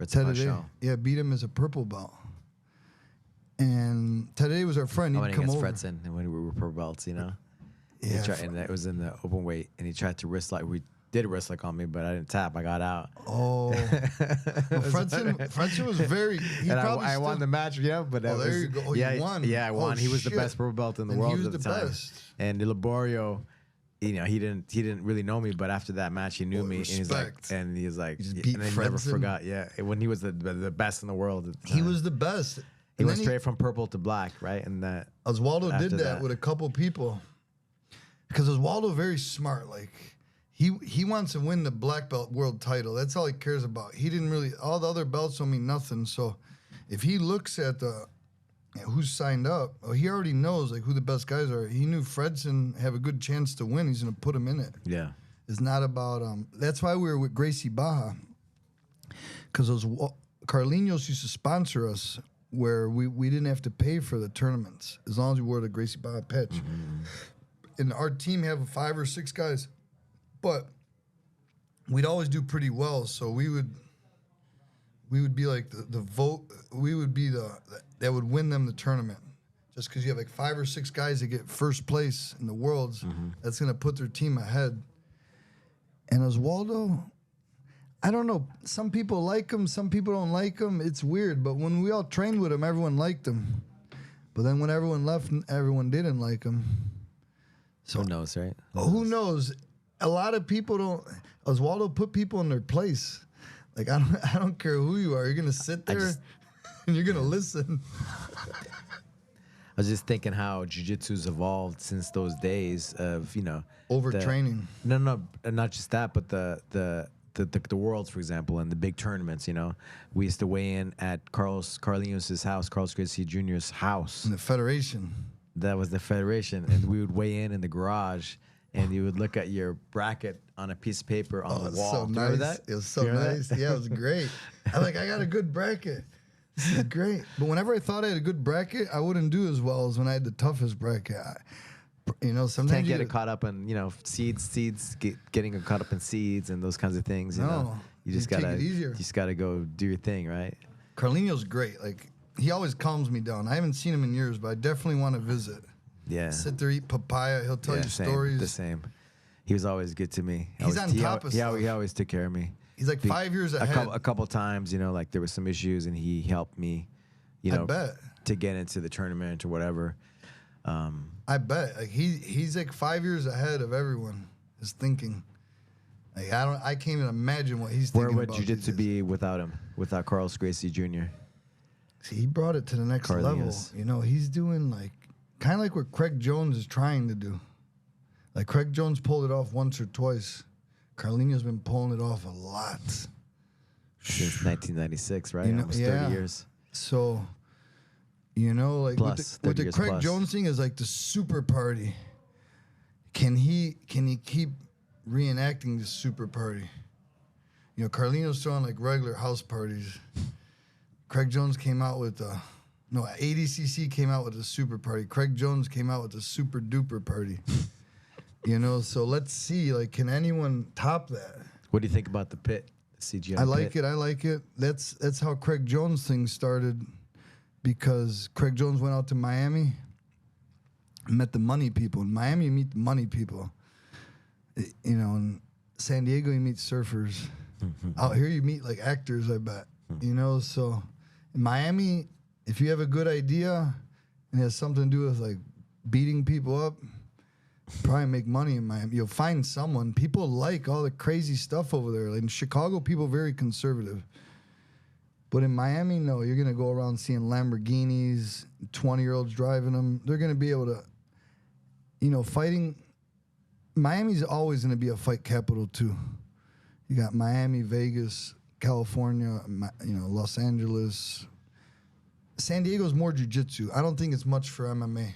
Tereré. Yeah, beat him as a purple belt. And Tereré was our friend. He'd come over. Fredson when we were purple belts, you know? Yeah. And that was in the open weight. And he tried to wrist lock. We did wrist lock on me, but I didn't tap. I got out. Oh. Fredson was very... I won the match, yeah. But there you go. Oh, you won. Yeah, I won. He was the best purple belt in the world at the time. He was the best. And Liborio... You know, he didn't really know me, but after that match, he knew me, and he was like, and then he never forgot. Yeah, when he was the best in the world. At the time. He was the best. He went straight from purple to black, right? And that Oswaldo did that with a couple people, because Oswaldo very smart. Like he wants to win the black belt world title. That's all he cares about. He didn't really all the other belts don't mean nothing. So if he looks at who's signed up, he already knows like who the best guys are. He knew Fredson have a good chance to win. He's going to put him in it. Yeah. It's not about... that's why we were with Gracie Baja. Because those Carlinos used to sponsor us where we didn't have to pay for the tournaments as long as we wore the Gracie Bob patch. And our team have 5 or 6 guys, but we'd always do pretty well. So we would be like the vote. We would be that would win them the tournament. Just because you have like 5 or 6 guys that get first place in the worlds, that's gonna put their team ahead. And Oswaldo, I don't know. Some people like him, some people don't like him. It's weird. But when we all trained with him, everyone liked him. But then when everyone left, everyone didn't like him. So who knows, right? Who knows? A lot of people don't. Oswaldo put people in their place. Like I don't care who you are. You're gonna sit there and you're gonna listen. I was just thinking how jiu-jitsu's evolved since those days of overtraining. No, not just that, but the worlds, for example, and the big tournaments. We used to weigh in at Carlinhos' house, Carlos Gracie Jr.'s house. In the federation. That was the federation, and we would weigh in the garage, and you would look at your bracket on a piece of paper on the wall. So Remember nice. that? It was so nice. Yeah, it was great. I got a good bracket. This is great. But whenever I thought I had a good bracket, I wouldn't do as well as when I had the toughest bracket. Sometimes can't get it caught up in seeds, getting caught up in seeds and those kinds of things. You just gotta take it easier. You just gotta go do your thing, right? Carlino's great. Like he always calms me down. I haven't seen him in years, but I definitely want to visit. Yeah. Sit there, eat papaya. He'll tell you stories. The same. He was always good to me. He's on top of stuff. He always took care of me. He's like 5 years ahead. A couple times, like there was some issues, and he helped me, I bet. to get into the tournament or whatever. I bet. Like he's like 5 years ahead of everyone is thinking. Like I can't even imagine what he's thinking. Where would jiu-jitsu be without him? Without Carlos Gracie Jr. See, he brought it to the next level. He's doing kind of like what Craig Jones is trying to do. Like Craig Jones pulled it off once or twice. Carlino's been pulling it off a lot. Since 1996, right? Almost 30 years. So, like plus, with the Craig Jones thing is like the super party. Can he keep reenacting the super party? Carlino's throwing like regular house parties. Craig Jones came out with ADCC came out with a super party. Craig Jones came out with a super duper party. So let's see, can anyone top that? What do you think about the pit? The CGI I like it. That's how Craig Jones thing started, because Craig Jones went out to Miami, met the money people. In Miami, you meet the money people. In San Diego, you meet surfers. Out here, you meet actors, I bet. So in Miami, if you have a good idea and it has something to do with beating people up, probably make money in Miami. You'll find someone. People like all the crazy stuff over there. In Chicago, people are very conservative. But in Miami, no. You're going to go around seeing Lamborghinis, 20-year-olds driving them. They're going to be able to, fighting. Miami's always going to be a fight capital, too. You got Miami, Vegas, California, Los Angeles. San Diego's more jiu-jitsu. I don't think it's much for MMA.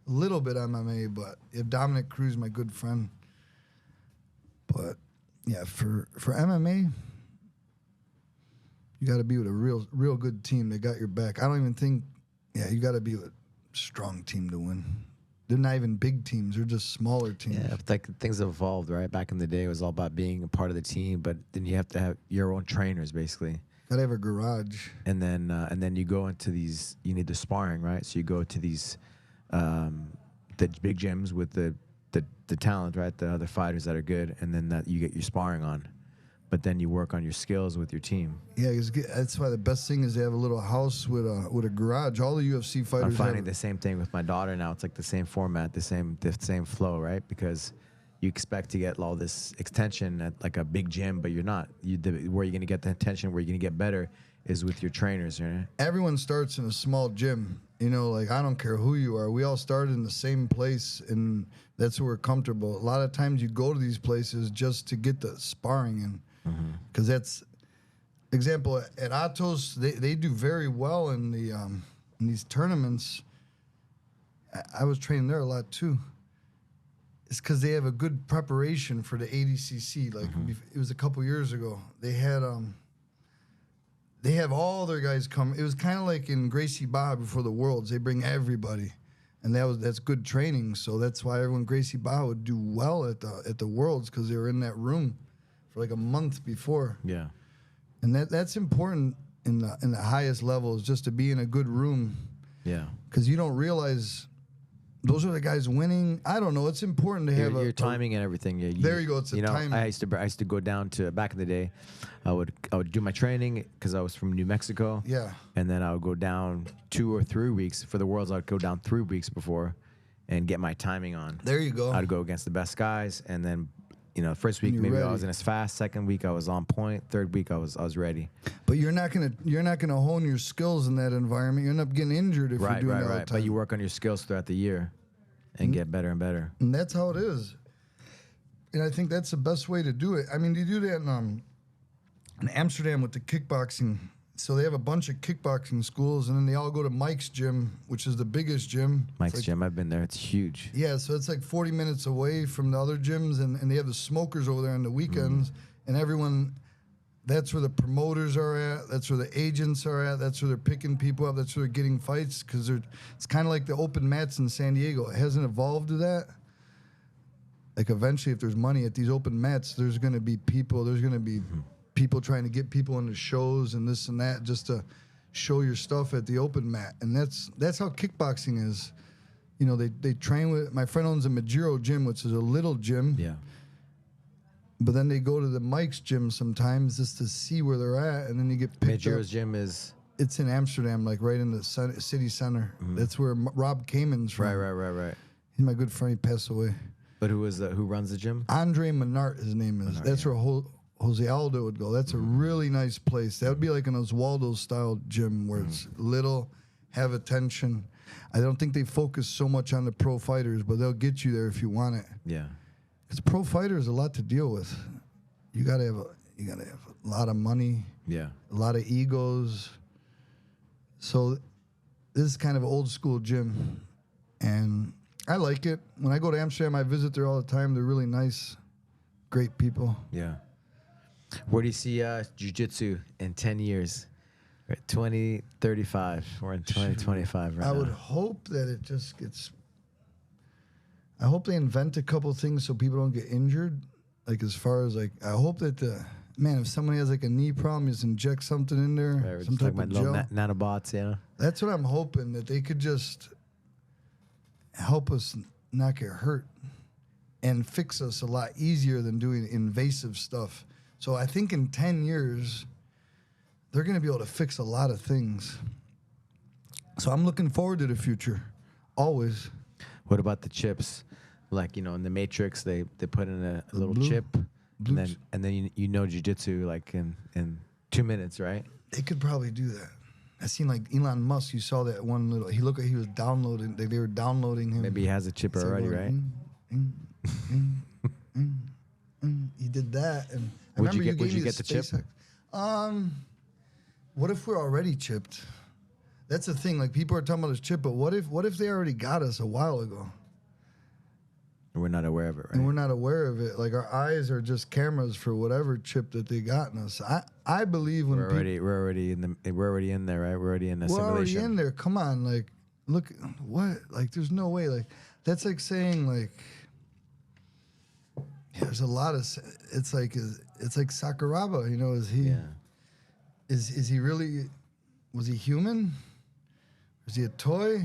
A little bit MMA, but if Dominic Cruz, my good friend. But yeah, for MMA, you got to be with a real good team. They got your back. I don't even think. Yeah, you got to be with a strong team to win. They're not even big teams. They're just smaller teams. Yeah, things have evolved, right? Back in the day, it was all about being a part of the team, but then you have to have your own trainers, basically. Gotta have a garage. And then you go into these. You need the sparring, right? So you go to these. The big gyms with the talent, right? The other fighters that are good, and then that you get your sparring on. But then you work on your skills with your team. Yeah, that's why the best thing is they have a little house with a garage. All the UFC fighters. I'm finding the same thing with my daughter now. It's like the same format, the same flow, right? Because you expect to get all this extension at like a big gym, but you're not. Where you're going to get the attention, where you're going to get better, is with your trainers, right? Everyone starts in a small gym. I don't care who you are. We all started in the same place, and that's where we're comfortable. A lot of times you go to these places just to get the sparring in. Because that's, example, at Atos, they do very well in these tournaments. I was training there a lot, too. It's because they have a good preparation for the ADCC. It was a couple years ago. They had they have all their guys come. It was kind of like in Gracie Baja before the Worlds. They bring everybody, and that's good training. So that's why everyone Gracie Baja would do well at the Worlds, because they were in that room for like a month before. Yeah, and that's important in the highest levels, just to be in a good room. Yeah, because you don't realize those are the guys winning. I don't know. It's important to have your timing and everything. Yeah, there you go. It's timing. I used to go down to, back in the day, I would do my training because I was from New Mexico. Yeah, and then I would go down 2 or 3 weeks for the Worlds. I'd go down 3 weeks before, and get my timing on. There you go. I'd go against the best guys, and then, first week maybe ready. I wasn't as fast. Second week I was on point. Third week I was ready. But you're not gonna hone your skills in that environment. You end up getting injured if you're doing that all the time. But you work on your skills throughout the year, and get better and better. And that's how it is. And I think that's the best way to do it. I mean, you do that in Amsterdam with the kickboxing. So they have a bunch of kickboxing schools, and then they all go to Mike's gym, which is the biggest gym. Mike's gym, I've been there. It's huge. Yeah, so it's like 40 minutes away from the other gyms, and they have the smokers over there on the weekends, and everyone, that's where the promoters are at, that's where the agents are at, that's where they're picking people up, that's where they're getting fights, because it's kind of like the open mats in San Diego. It hasn't evolved to that. Like eventually, if there's money at these open mats, there's going to be people, people trying to get people into shows and this and that just to show your stuff at the open mat. And that's how kickboxing is. They train with, my friend owns a Majiro gym, which is a little gym. Yeah. But then they go to the Mike's gym sometimes just to see where they're at, and then you get picked Majiro's up. gym is? It's in Amsterdam, like right in the city center. That's where Rob Kamen's from. Right. He's my good friend. He passed away. But who runs the gym? Andre Menart, his name is. That's where Jose Aldo would go. That's a really nice place. That would be like an Oswaldo-style gym where it's little, have attention. I don't think they focus so much on the pro fighters, but they'll get you there if you want it. Yeah. Because pro fighter is a lot to deal with. You gotta have a lot of money. Yeah. A lot of egos. So this is kind of an old school gym, and I like it. When I go to Amsterdam, I visit there all the time. They're really nice, great people. Yeah. Where do you see jiu-jitsu in 10 years? We're at 2035. We're in 2025 right now. I would hope that it just gets... I hope they invent a couple things so people don't get injured. Like as far as like, I hope that if somebody has like a knee problem, just inject something in there. Right, some type of gel. Nanobots, yeah. That's what I'm hoping, that they could just help us not get hurt and fix us a lot easier than doing invasive stuff. So I think in 10 years, they're going to be able to fix a lot of things. So I'm looking forward to the future, always. What about the chips? Like, in the Matrix, they put in a little chip, and then you know jiu-jitsu like in 2 minutes, right? They could probably do that. I seen like Elon Musk. You saw that one little. He was downloading. They were downloading him. Maybe he has a chip already, right? He did that, and would you get the chip? What if we're already chipped? That's the thing. Like people are talking about this chip, but what if they already got us a while ago? And we're not aware of it, right? And we're not aware of it. Like our eyes are just cameras for whatever chip that they got in us. I believe when we're already in there, right? We're already in the simulation. We're already in there. Come on, like look what? Like there's no way. Like that's like saying like there's a lot of. It's like Sakuraba. Is he? Yeah. Is he really? Was he human? Was he a toy?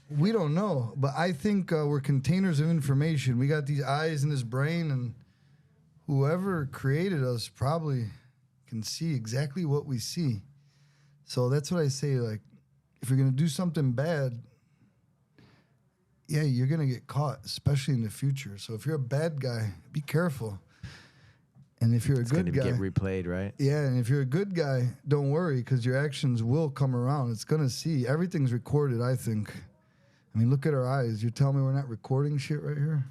We don't know, but I think we're containers of information. We got these eyes in this brain, and whoever created us probably can see exactly what we see. So that's what I say, like, if you're going to do something bad, yeah, you're going to get caught, especially in the future. So if you're a bad guy, be careful. And if you're a good guy... It's going to get replayed, right? Yeah, and if you're a good guy, don't worry, because your actions will come around. It's going to see. Everything's recorded, I think. I mean, look at our eyes. You're telling me we're not recording shit right here?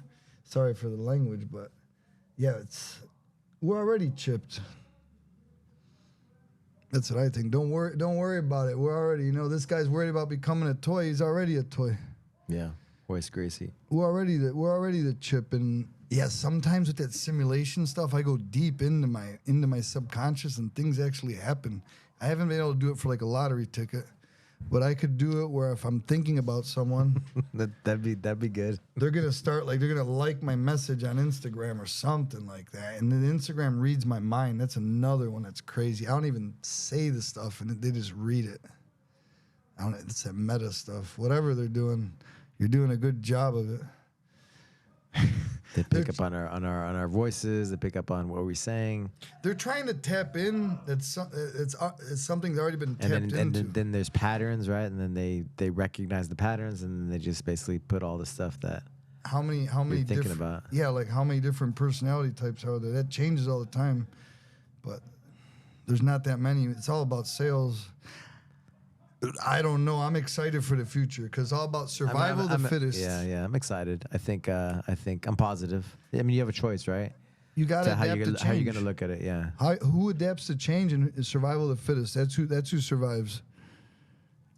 Sorry for the language, but yeah, we're already chipped. That's what I think. Don't worry about it. We're already, this guy's worried about becoming a toy. He's already a toy. Yeah, Royce Gracie. We're already the chip, and Yeah, sometimes with that simulation stuff, I go deep into my subconscious and things actually happen. I haven't been able to do it for like a lottery ticket, but I could do it where if I'm thinking about someone, that'd be good. they're gonna like my message on Instagram or something like that, and then Instagram reads my mind. That's another one that's crazy. I don't even say the stuff, and they just read it. It's that meta stuff. Whatever they're doing, you're doing a good job of it. They pick up on our voices. They pick up on what we're saying. They're trying to tap in. It's something that's already been tapped into. And then there's patterns, right? And then they recognize the patterns, and then they just basically put all the stuff that how many you're thinking about. Yeah, like how many different personality types are there? That changes all the time, but there's not that many. It's all about sales. I don't know. I'm excited for the future because it's all about survival of the fittest. Yeah, I'm excited. I think I'm positive. I mean, you have a choice, right? You got to adapt to change. How are you going to look at it? Yeah. Who adapts to change and is survival of the fittest? That's who survives.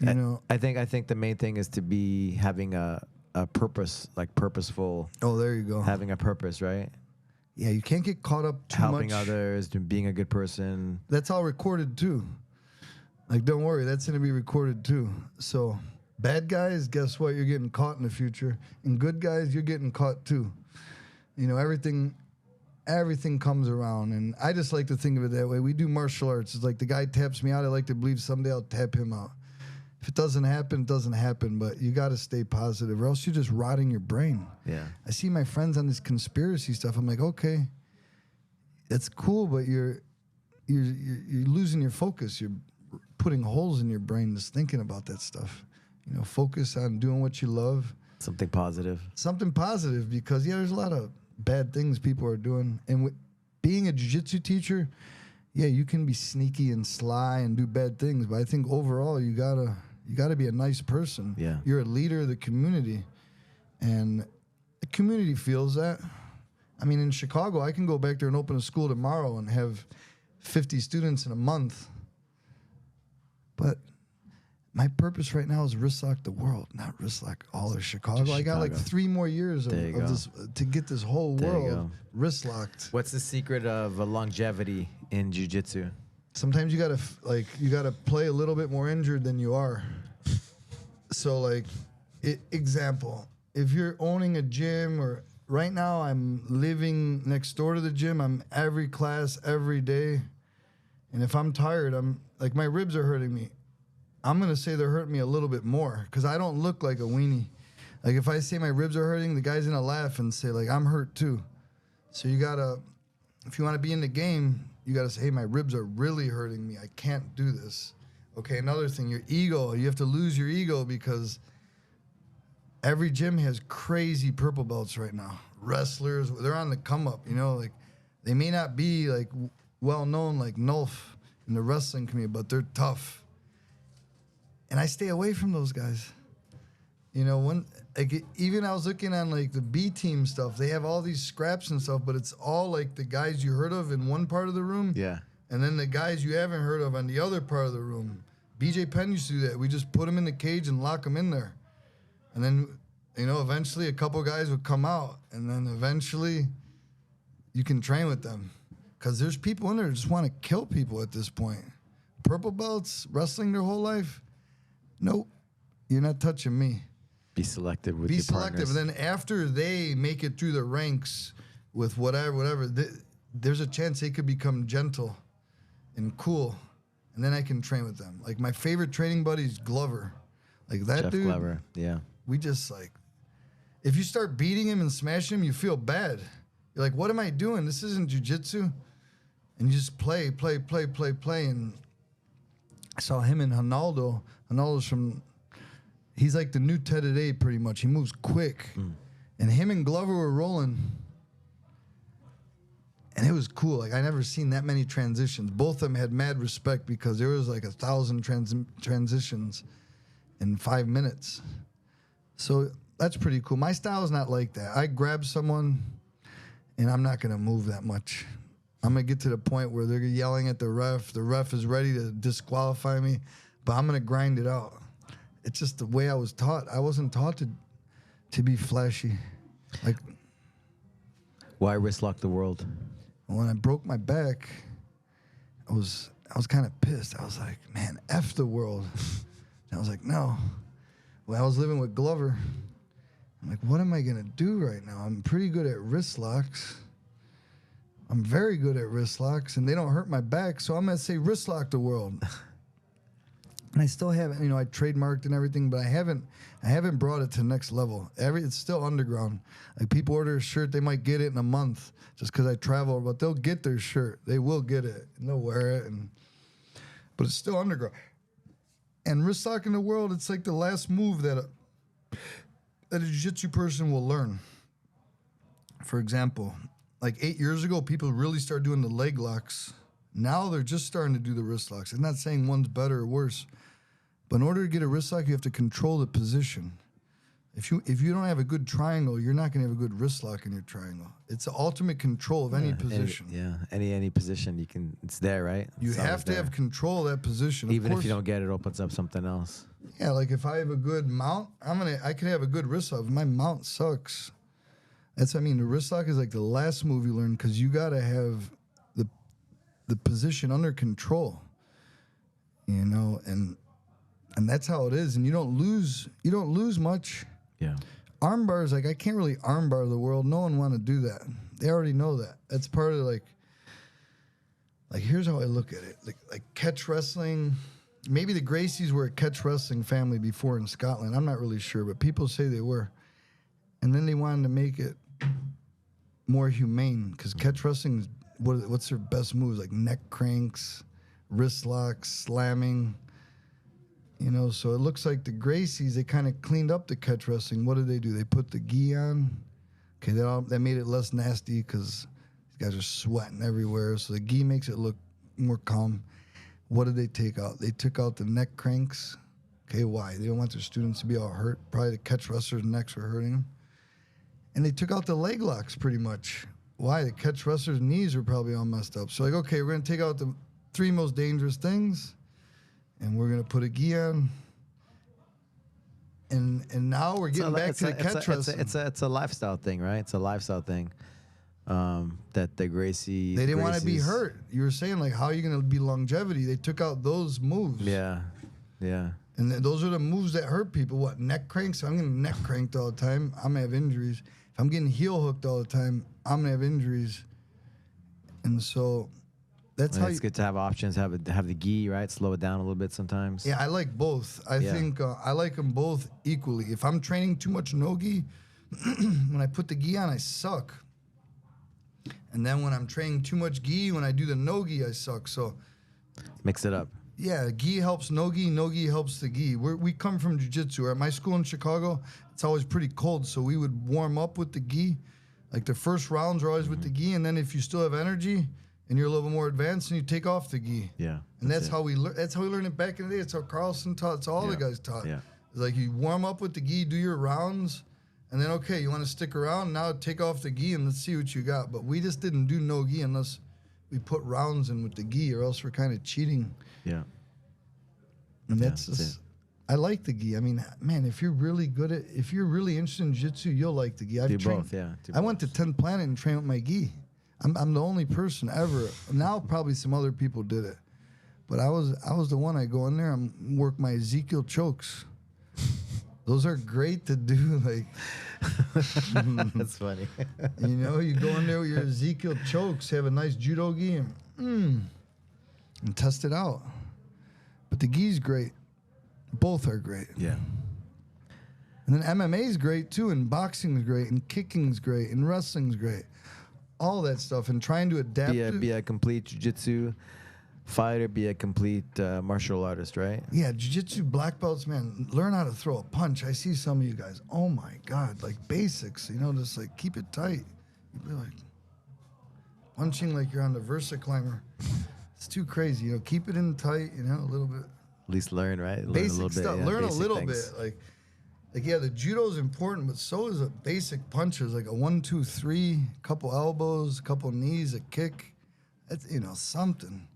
You know. I think the main thing is to be having a purpose, like purposeful. Oh, there you go. Having a purpose, right? Yeah, you can't get caught up too Helping much. others, being a good person. That's all recorded too. Like, don't worry, that's going to be recorded too. So, bad guys, guess what? You're getting caught in the future. And good guys, you're getting caught too. You know, everything comes around. And I just like to think of it that way. We do martial arts. It's like the guy taps me out. I like to believe someday I'll tap him out. If it doesn't happen, it doesn't happen. But you got to stay positive or else you're just rotting your brain. Yeah. I see my friends on this conspiracy stuff. I'm like, okay, that's cool, but you're losing your focus. You're putting holes in your brain just thinking about that stuff. You know, focus on doing what you love. Something positive. Something positive because, yeah, there's a lot of bad things people are doing. And being a jiu-jitsu teacher, yeah, you can be sneaky and sly and do bad things. But I think overall you gotta be a nice person. Yeah. You're a leader of the community. And the community feels that. I mean, in Chicago, I can go back there and open a school tomorrow and have 50 students in a month. But my purpose right now is Wrestlock the World, not Wrestlock all of Chicago. I got like 3 more years of this to get this whole world wristlocked. What's the secret of longevity in jiu-jitsu? Sometimes you gotta play a little bit more injured than you are. So like, example, if you're owning a gym or right now I'm living next door to the gym, I'm every class every day. And if I'm tired, I'm like, my ribs are hurting me. I'm going to say they're hurting me a little bit more because I don't look like a weenie. Like if I say my ribs are hurting, the guy's going to laugh and say like, I'm hurt too. So you got to, if you want to be in the game, you got to say, hey, my ribs are really hurting me. I can't do this. Okay, another thing, your ego. You have to lose your ego because every gym has crazy purple belts right now. Wrestlers, they're on the come up, you know, like they may not be like well known like Nulf in the wrestling community, but they're tough. And I stay away from those guys. You know, when like even I was looking on like the B team stuff, they have all these scraps and stuff, but it's all like the guys you heard of in one part of the room. Yeah. And then the guys you haven't heard of on the other part of the room. BJ Penn used to do that. We just put them in the cage and lock them in there. And then, you know, eventually a couple guys would come out. And then eventually you can train with them. Because there's people in there who just want to kill people at this point. Purple belts, wrestling their whole life. Nope, you're not touching me. Be selective with your Be selective. partners. And then after they make it through the ranks with whatever, there's a chance they could become gentle and cool. And then I can train with them. Like my favorite training buddy is Glover. Like that Jeff dude. Glover, yeah. We just like, if you start beating him and smashing him, you feel bad. You're like, what am I doing? This isn't jiu-jitsu. And you just play. And I saw him and Ronaldo. Ronaldo's he's like the new Ted today pretty much. He moves quick. And him and Glover were rolling. And it was cool. Like I never seen that many transitions. Both of them had mad respect because there was like 1,000 transitions in 5 minutes. So that's pretty cool. My style is not like that. I grab someone and I'm not going to move that much. I'm going to get to the point where they're yelling at the ref. The ref is ready to disqualify me, but I'm going to grind it out. It's just the way I was taught. I wasn't taught to be flashy. Like Why Wrestlock the World? When I broke my back, I was kind of pissed. I was like, man, F the world. And I was like, no. Well, I was living with Glover. I'm like, what am I going to do right now? I'm pretty good at wrist locks. I'm very good at wrist locks, and they don't hurt my back, so I'm going to say Wrestlock the World. And I still haven't, I trademarked and everything, but I haven't brought it to the next level. It's still underground. Like, people order a shirt, they might get it in a month just because I travel, but they'll get their shirt. They will get it, and they'll wear it, but it's still underground. And Wrestlock in the World, it's like the last move that a jiu-jitsu person will learn. For example, like 8 years ago, people really started doing the leg locks. Now they're just starting to do the wrist locks. I'm not saying one's better or worse, but in order to get a wrist lock, you have to control the position. If you don't have a good triangle, you're not going to have a good wrist lock in your triangle. It's the ultimate control of any position. Any position it's there, right? You have to have control of that position. Even if you don't get it, opens up something else. Yeah, like if I have a good mount, I can have a good wrist lock. If my mount sucks, the wrist lock is like the last move you learn because you got to have the position under control, and that's how it is. And you don't lose much. Yeah. Arm bars, like I can't really arm bar the world. No one want to do that. They already know that. That's part of like here's how I look at it. Like catch wrestling. Maybe the Gracies were a catch wrestling family before in Scotland. I'm not really sure, but people say they were. And then they wanted to make it more humane because catch wrestling is what's their best moves, like neck cranks, wrist locks, slamming. So it looks like the Gracies, they kind of cleaned up the catch wrestling. What did they do? They put the gi on. Okay, that made it less nasty because these guys are sweating everywhere. So the gi makes it look more calm. What did they take out? They took out the neck cranks. Okay, why? They don't want their students to be all hurt. Probably the catch wrestlers' necks were hurting them. And they took out the leg locks pretty much. Why? The catch wrestlers' knees were probably all messed up. So okay, we're going to take out the 3 most dangerous things. And we're going to put a gi on. And now we're getting back to the catch wrestling. It's a lifestyle thing, right? It's a lifestyle thing. That the Gracie... They didn't want to be hurt. You were saying, like, how are you going to be longevity? They took out those moves. Yeah. And those are the moves that hurt people. What, neck cranks? I'm getting neck cranked all the time. I'm going to have injuries. If I'm getting heel hooked all the time, I'm going to have injuries. And so... That's how it's good to have options. Have the gi, right? Slow it down a little bit sometimes. Yeah, I like both. I think I like them both equally. If I'm training too much no gi, when I put the gi on, I suck. And then when I'm training too much gi, when I do the no gi, I suck. So mix it up. Yeah, gi helps no gi helps the gi. We come from jiu-jitsu. At my school in Chicago, it's always pretty cold, so we would warm up with the gi. Like the first rounds are always with the gi, and then if you still have energy and you're a little bit more advanced, and you take off the gi. Yeah. And that's how we learned it back in the day. It's how Carlson taught. It's all the guys taught. Yeah. It's like you warm up with the gi, do your rounds, and then okay, you want to stick around. Now take off the gi and let's see what you got. But we just didn't do no gi unless we put rounds in with the gi, or else we're kind of cheating. Yeah. And that's just. I like the gi. I mean, man, if you're really interested in jiu-jitsu, you'll like the gi. Do both, yeah. I went to 10th Planet and trained with my gi. I'm the only person ever. Now probably some other people did it, but I was the one. I go in there and work my Ezekiel chokes. Those are great to do. Like that's funny. You go in there with your Ezekiel chokes, have a nice judo gi, and test it out. But the gi's great. Both are great. Yeah. And then MMA's great too, and boxing's great, and kicking's great, and wrestling's great. All that stuff, and trying to adapt. Be a complete jiu-jitsu fighter, be a complete martial artist, right? Yeah, jiu-jitsu black belts, man, learn how to throw a punch. I see some of you guys, oh my God, like basics, just like keep it tight. You'd be like punching like you're on the Versa climber. It's too crazy, keep it in tight, a little bit. At least learn, right? Learn basic a little stuff, bit, learn a little things. bit. Like, the judo's important, but so is a basic punches, like a 1, 2, 3, couple elbows, couple knees, a kick. That's, something.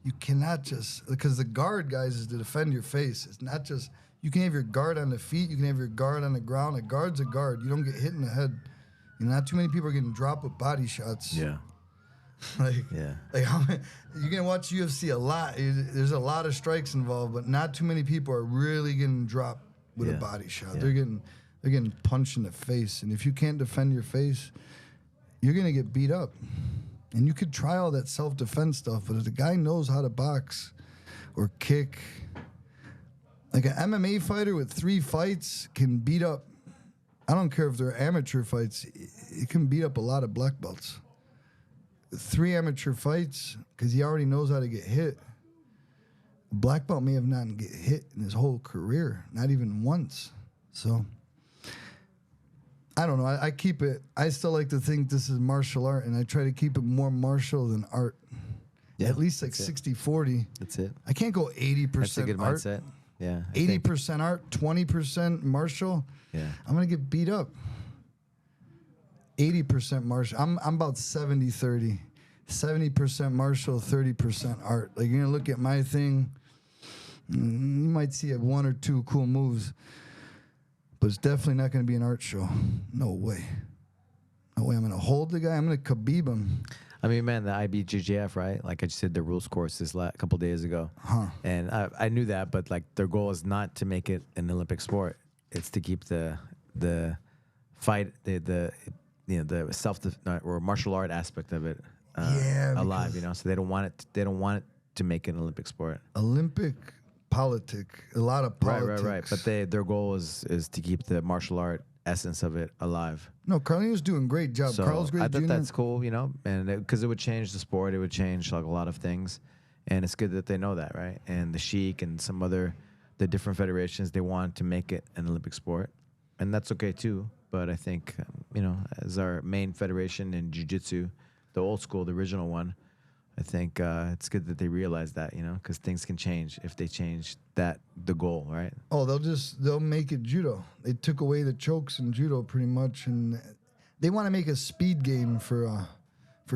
You cannot just, because the guard, guys, is to defend your face. It's not just, you can have your guard on the feet, you can have your guard on the ground. A guard's a guard. You don't get hit in the head. You know, not too many people are getting dropped with body shots. Yeah. Like how many, you can watch UFC a lot. There's a lot of strikes involved, but not too many people are really getting dropped with a body shot. They're getting punched in the face, and if you can't defend your face, you're gonna get beat up. And you could try all that self-defense stuff, but if the guy knows how to box or kick, like an MMA fighter with 3 fights can beat up. I don't care if they're amateur fights. It can beat up a lot of black belts. 3 amateur fights, because he already knows how to get hit. A black belt may have not get hit in his whole career, not even once. So, I don't know. I keep it. I still like to think this is martial art, and I try to keep it more martial than art. Yeah, at least like 60-40. That's it. I can't go 80% That's a good art. mindset. Yeah. 80% art, 20% martial. Yeah. I'm going to get beat up. 80% martial. I'm about 70-30. 70% martial, 30% art. Like, you're going to look at my thing, you might see 1 or 2 cool moves, but it's definitely not going to be an art show. No way. No way. I'm going to hold the guy. I'm going to Khabib him. I mean, man, the IBJJF, right? Like I just did the rules course this couple days ago. And I knew that, but like their goal is not to make it an Olympic sport. It's to keep the fight, the self or martial art aspect of it alive. You know, so they don't want it to make it an Olympic sport. Olympic politic, a lot of politics. Right. But their goal is to keep the martial art essence of it alive. No, Carlon was doing a great job. So Carlos Gracie I thought Jr. that's cool, you know, and because it would change the sport, it would change like a lot of things, and it's good that they know that, right? And the Sheik and some other the different federations, they want to make it an Olympic sport, and that's okay too. But I think you know, as our main federation in jiu-jitsu, the old school, the original one, I think it's good that they realize that, you know, because things can change if they change the goal, right? Oh, they'll make it judo. They took away the chokes in judo pretty much, and they want to make a speed game for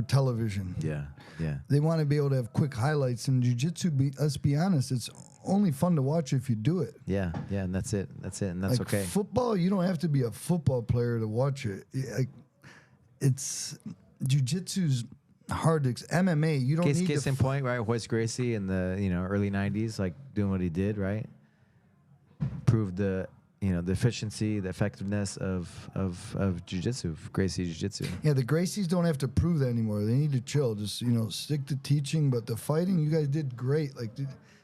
television. Yeah. They want to be able to have quick highlights. In jiu-jitsu, let's be honest, it's only fun to watch if you do it. Yeah, and that's it, and that's like okay. Football, you don't have to be a football player to watch it. Like, it's jiu-jitsu's hard to MMA. You don't need case in point, right? Royce Gracie in the early '90s, like doing what he did, right? Proved the efficiency, the effectiveness of jiu-jitsu, of Gracie jiu-jitsu. Yeah, the Gracies don't have to prove that anymore. They need to chill. Just stick to teaching. But the fighting, you guys did great. Like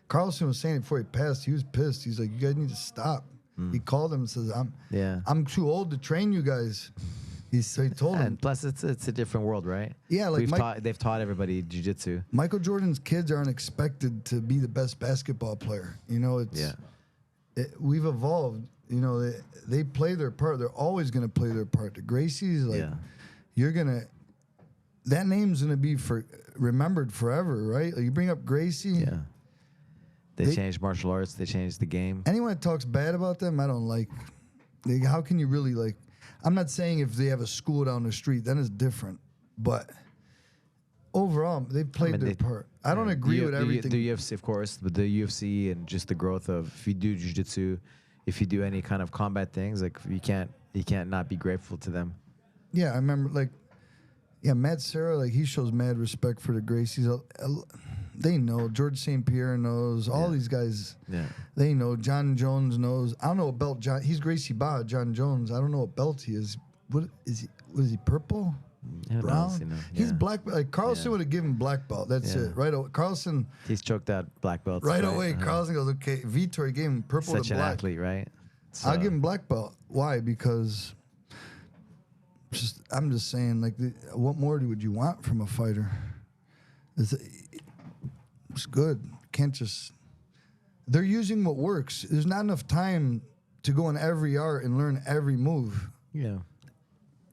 Carlson was saying before he passed, he was pissed. He's like, you guys need to stop. He called him and says, I'm too old to train you guys. So he told him. And plus, it's a different world, right? Yeah, like they've taught everybody jiu-jitsu. Michael Jordan's kids aren't expected to be the best basketball player. We've evolved. They play their part. They're always going to play their part. The Gracies, that name's going to be remembered forever, right? Like, you bring up Gracie. Yeah. They changed martial arts. They changed the game. Anyone that talks bad about them, I don't like. How can you really like? I'm not saying if they have a school down the street, then it's different. But overall, they played their part. I don't agree with everything. The UFC, of course, but the UFC and just the growth of, if you do jiu-jitsu, if you do any kind of combat things, like you can't not be grateful to them. Yeah, I remember Matt Serra, like he shows mad respect for the Gracies. They know. George St. Pierre knows. All these guys, they know. John Jones knows. I don't know what belt he's Gracie Ba, John Jones. I don't know what belt he is. What is he? Was he purple? Brown? He's black. Like Carlson would have given black belt. That's it. Right away. Carlson. He's choked out black belts. Right away. Carlson goes, okay. Vitor gave him purple to black. Such an athlete, right? So. I'll give him black belt. Why? Because I'm just saying, like, what more would you want from a fighter? It's good. Can't just. They're using what works. There's not enough time to go in every art and learn every move. Yeah.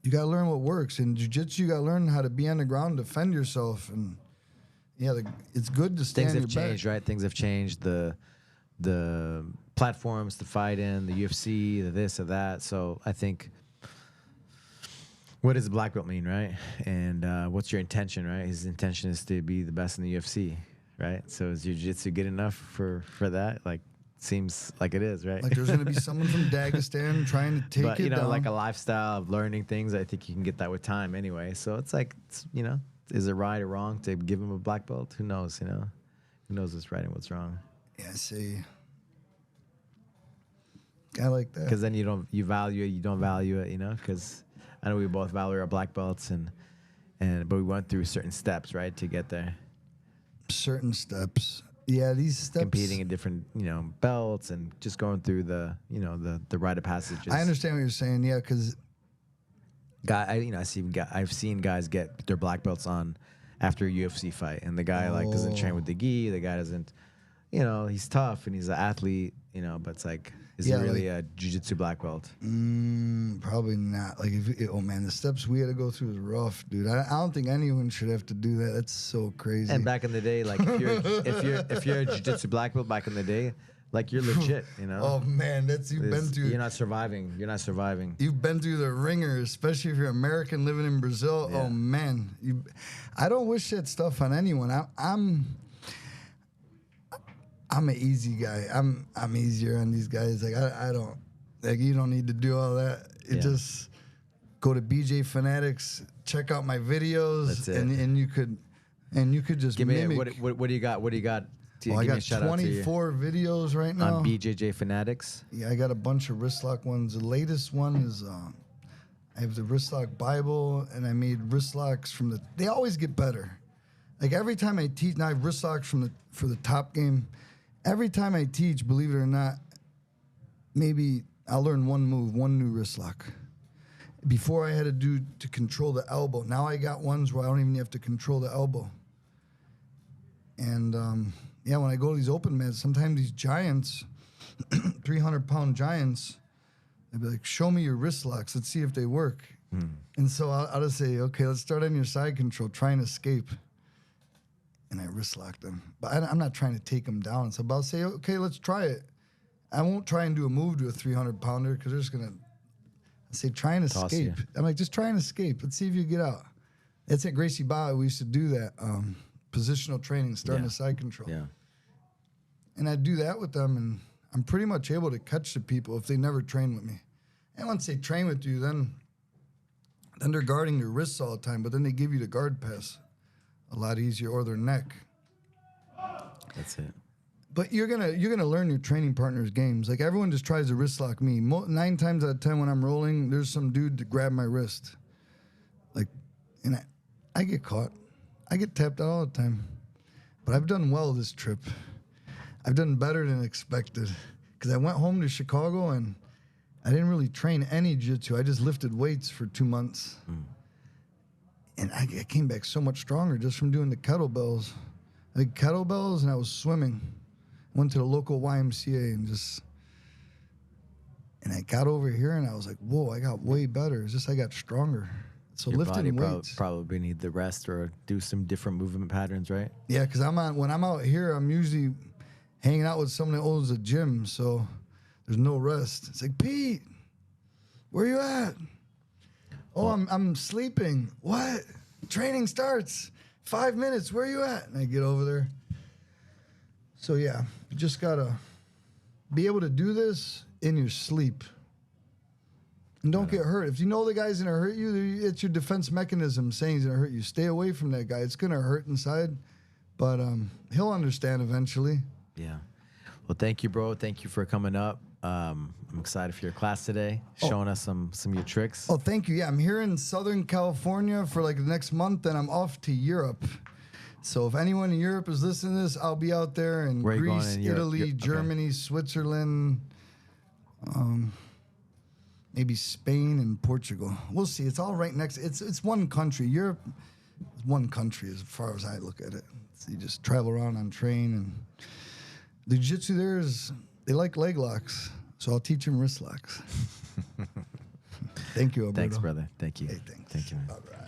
You got to learn what works. In jiu-jitsu, you got to learn how to be on the ground, defend yourself. And, it's good to stand Things have your changed, back. right? Things have changed. The platforms to fight in, the UFC, the this or that. So I think, what does a black belt mean, right? And what's your intention, right? His intention is to be the best in the UFC. Right, so is jiu-jitsu good enough for that? Like, seems like it is, right? Like there's gonna be someone from Dagestan trying to take but, it you know, down. like a lifestyle of learning things, I think you can get that with time anyway. So it's like, you know, is it right or wrong to give him a black belt? Who knows, you know? Who knows what's right and what's wrong? Yeah, see. I like that. Because then you don't value it, you know? Because I know we both value our black belts, but we went through certain steps, right, to get there. Certain steps. Yeah, these steps. Competing in different, you know, belts and just going through the, you know, the rite of passages. I understand what you're saying. Yeah, because I've seen guys get their black belts on after a UFC fight, and the guy like doesn't train with the gi. The guy doesn't, you know, he's tough and he's an athlete, you know, but it's like, is he really a jiu-jitsu black belt? Probably not. Like, oh man, the steps we had to go through is rough, dude. I don't think anyone should have to do that. That's so crazy. And back in the day, like if you're a jiu-jitsu black belt back in the day, like you're legit, you know. Oh man, you've been through. You're not surviving. You're not surviving. You've been through the ringer, especially if you're American living in Brazil. Yeah. Oh man, I don't wish that stuff on anyone. I'm an easy guy. I'm easier on these guys. Like I don't, like, you don't need to do all that. Just go to BJ Fanatics, check out my videos. That's it. And you could just give me mimic. What do you got? What do you got? I got 24 videos right now on BJJ Fanatics. Yeah, I got a bunch of wristlock ones. The latest one is I have the wristlock Bible, and I made wristlocks from the. They always get better. Like every time I teach, now I have wristlocks for the top game. Every time I teach, believe it or not, maybe I'll learn one move, one new wristlock. Before I had to do to control the elbow. Now I got ones where I don't even have to control the elbow. And yeah, when I go to these open mats, sometimes these giants, 300-pound giants, they'll be like, show me your wristlocks. Let's see if they work. And so I'll just say, okay, let's start on your side control. Try and escape. And I wristlock them. But I'm not trying to take them down. So I'll say, okay, let's try it. I won't try and do a move to a 300-pounder because they're just going to say, try and escape. I'm like, just try and escape. Let's see if you get out. It's at Gracie World. We used to do that. Positional training, starting a side control. Yeah. And I do that with them, and I'm pretty much able to catch the people if they never train with me. And once they train with you, then they're guarding their wrists all the time, but then they give you the guard pass a lot easier, or their neck. That's it. But you're gonna learn your training partner's games. Like everyone just tries to wrist lock me. 9 times out of 10 when I'm rolling, there's some dude to grab my wrist. Like, and I get caught. I get tapped out all the time. But I've done well this trip. I've done better than expected. Because I went home to Chicago and I didn't really train any jiu-jitsu. I just lifted weights for 2 months. And I came back so much stronger just from doing the kettlebells. I did kettlebells and I was swimming. Went to the local YMCA and I got over here and I was like, whoa, I got way better. It's just I got stronger. So your lifting body weights. Probably need the rest or do some different movement patterns, right? Yeah, because when I'm out here, I'm usually hanging out with someone that owns a gym, so there's no rest. It's like, Pete, where you at? Oh, I'm sleeping. What? Training starts 5 minutes. Where you at? And I get over there. So yeah, you just gotta be able to do this in your sleep. And don't get hurt. If you know the guy's gonna hurt you, it's your defense mechanism saying he's gonna hurt you. Stay away from that guy. It's gonna hurt inside, but he'll understand eventually. Yeah. Well, thank you, bro. Thank you for coming up. I'm excited for your class today, showing us some of your tricks. Oh, thank you. Yeah, I'm here in Southern California for like the next month, and I'm off to Europe. So if anyone in Europe is listening to this, I'll be out there in Greece, Italy, Germany, Switzerland, maybe Spain and Portugal. We'll see. It's all right next. It's one country. Europe is one country as far as I look at it. So you just travel around on train, and the jiu-jitsu there is, they like leg locks, so I'll teach them wrist locks. Thank you, Alberto. Thanks, brother. Thank you. Hey, thanks. Thank you, man. Bye-bye.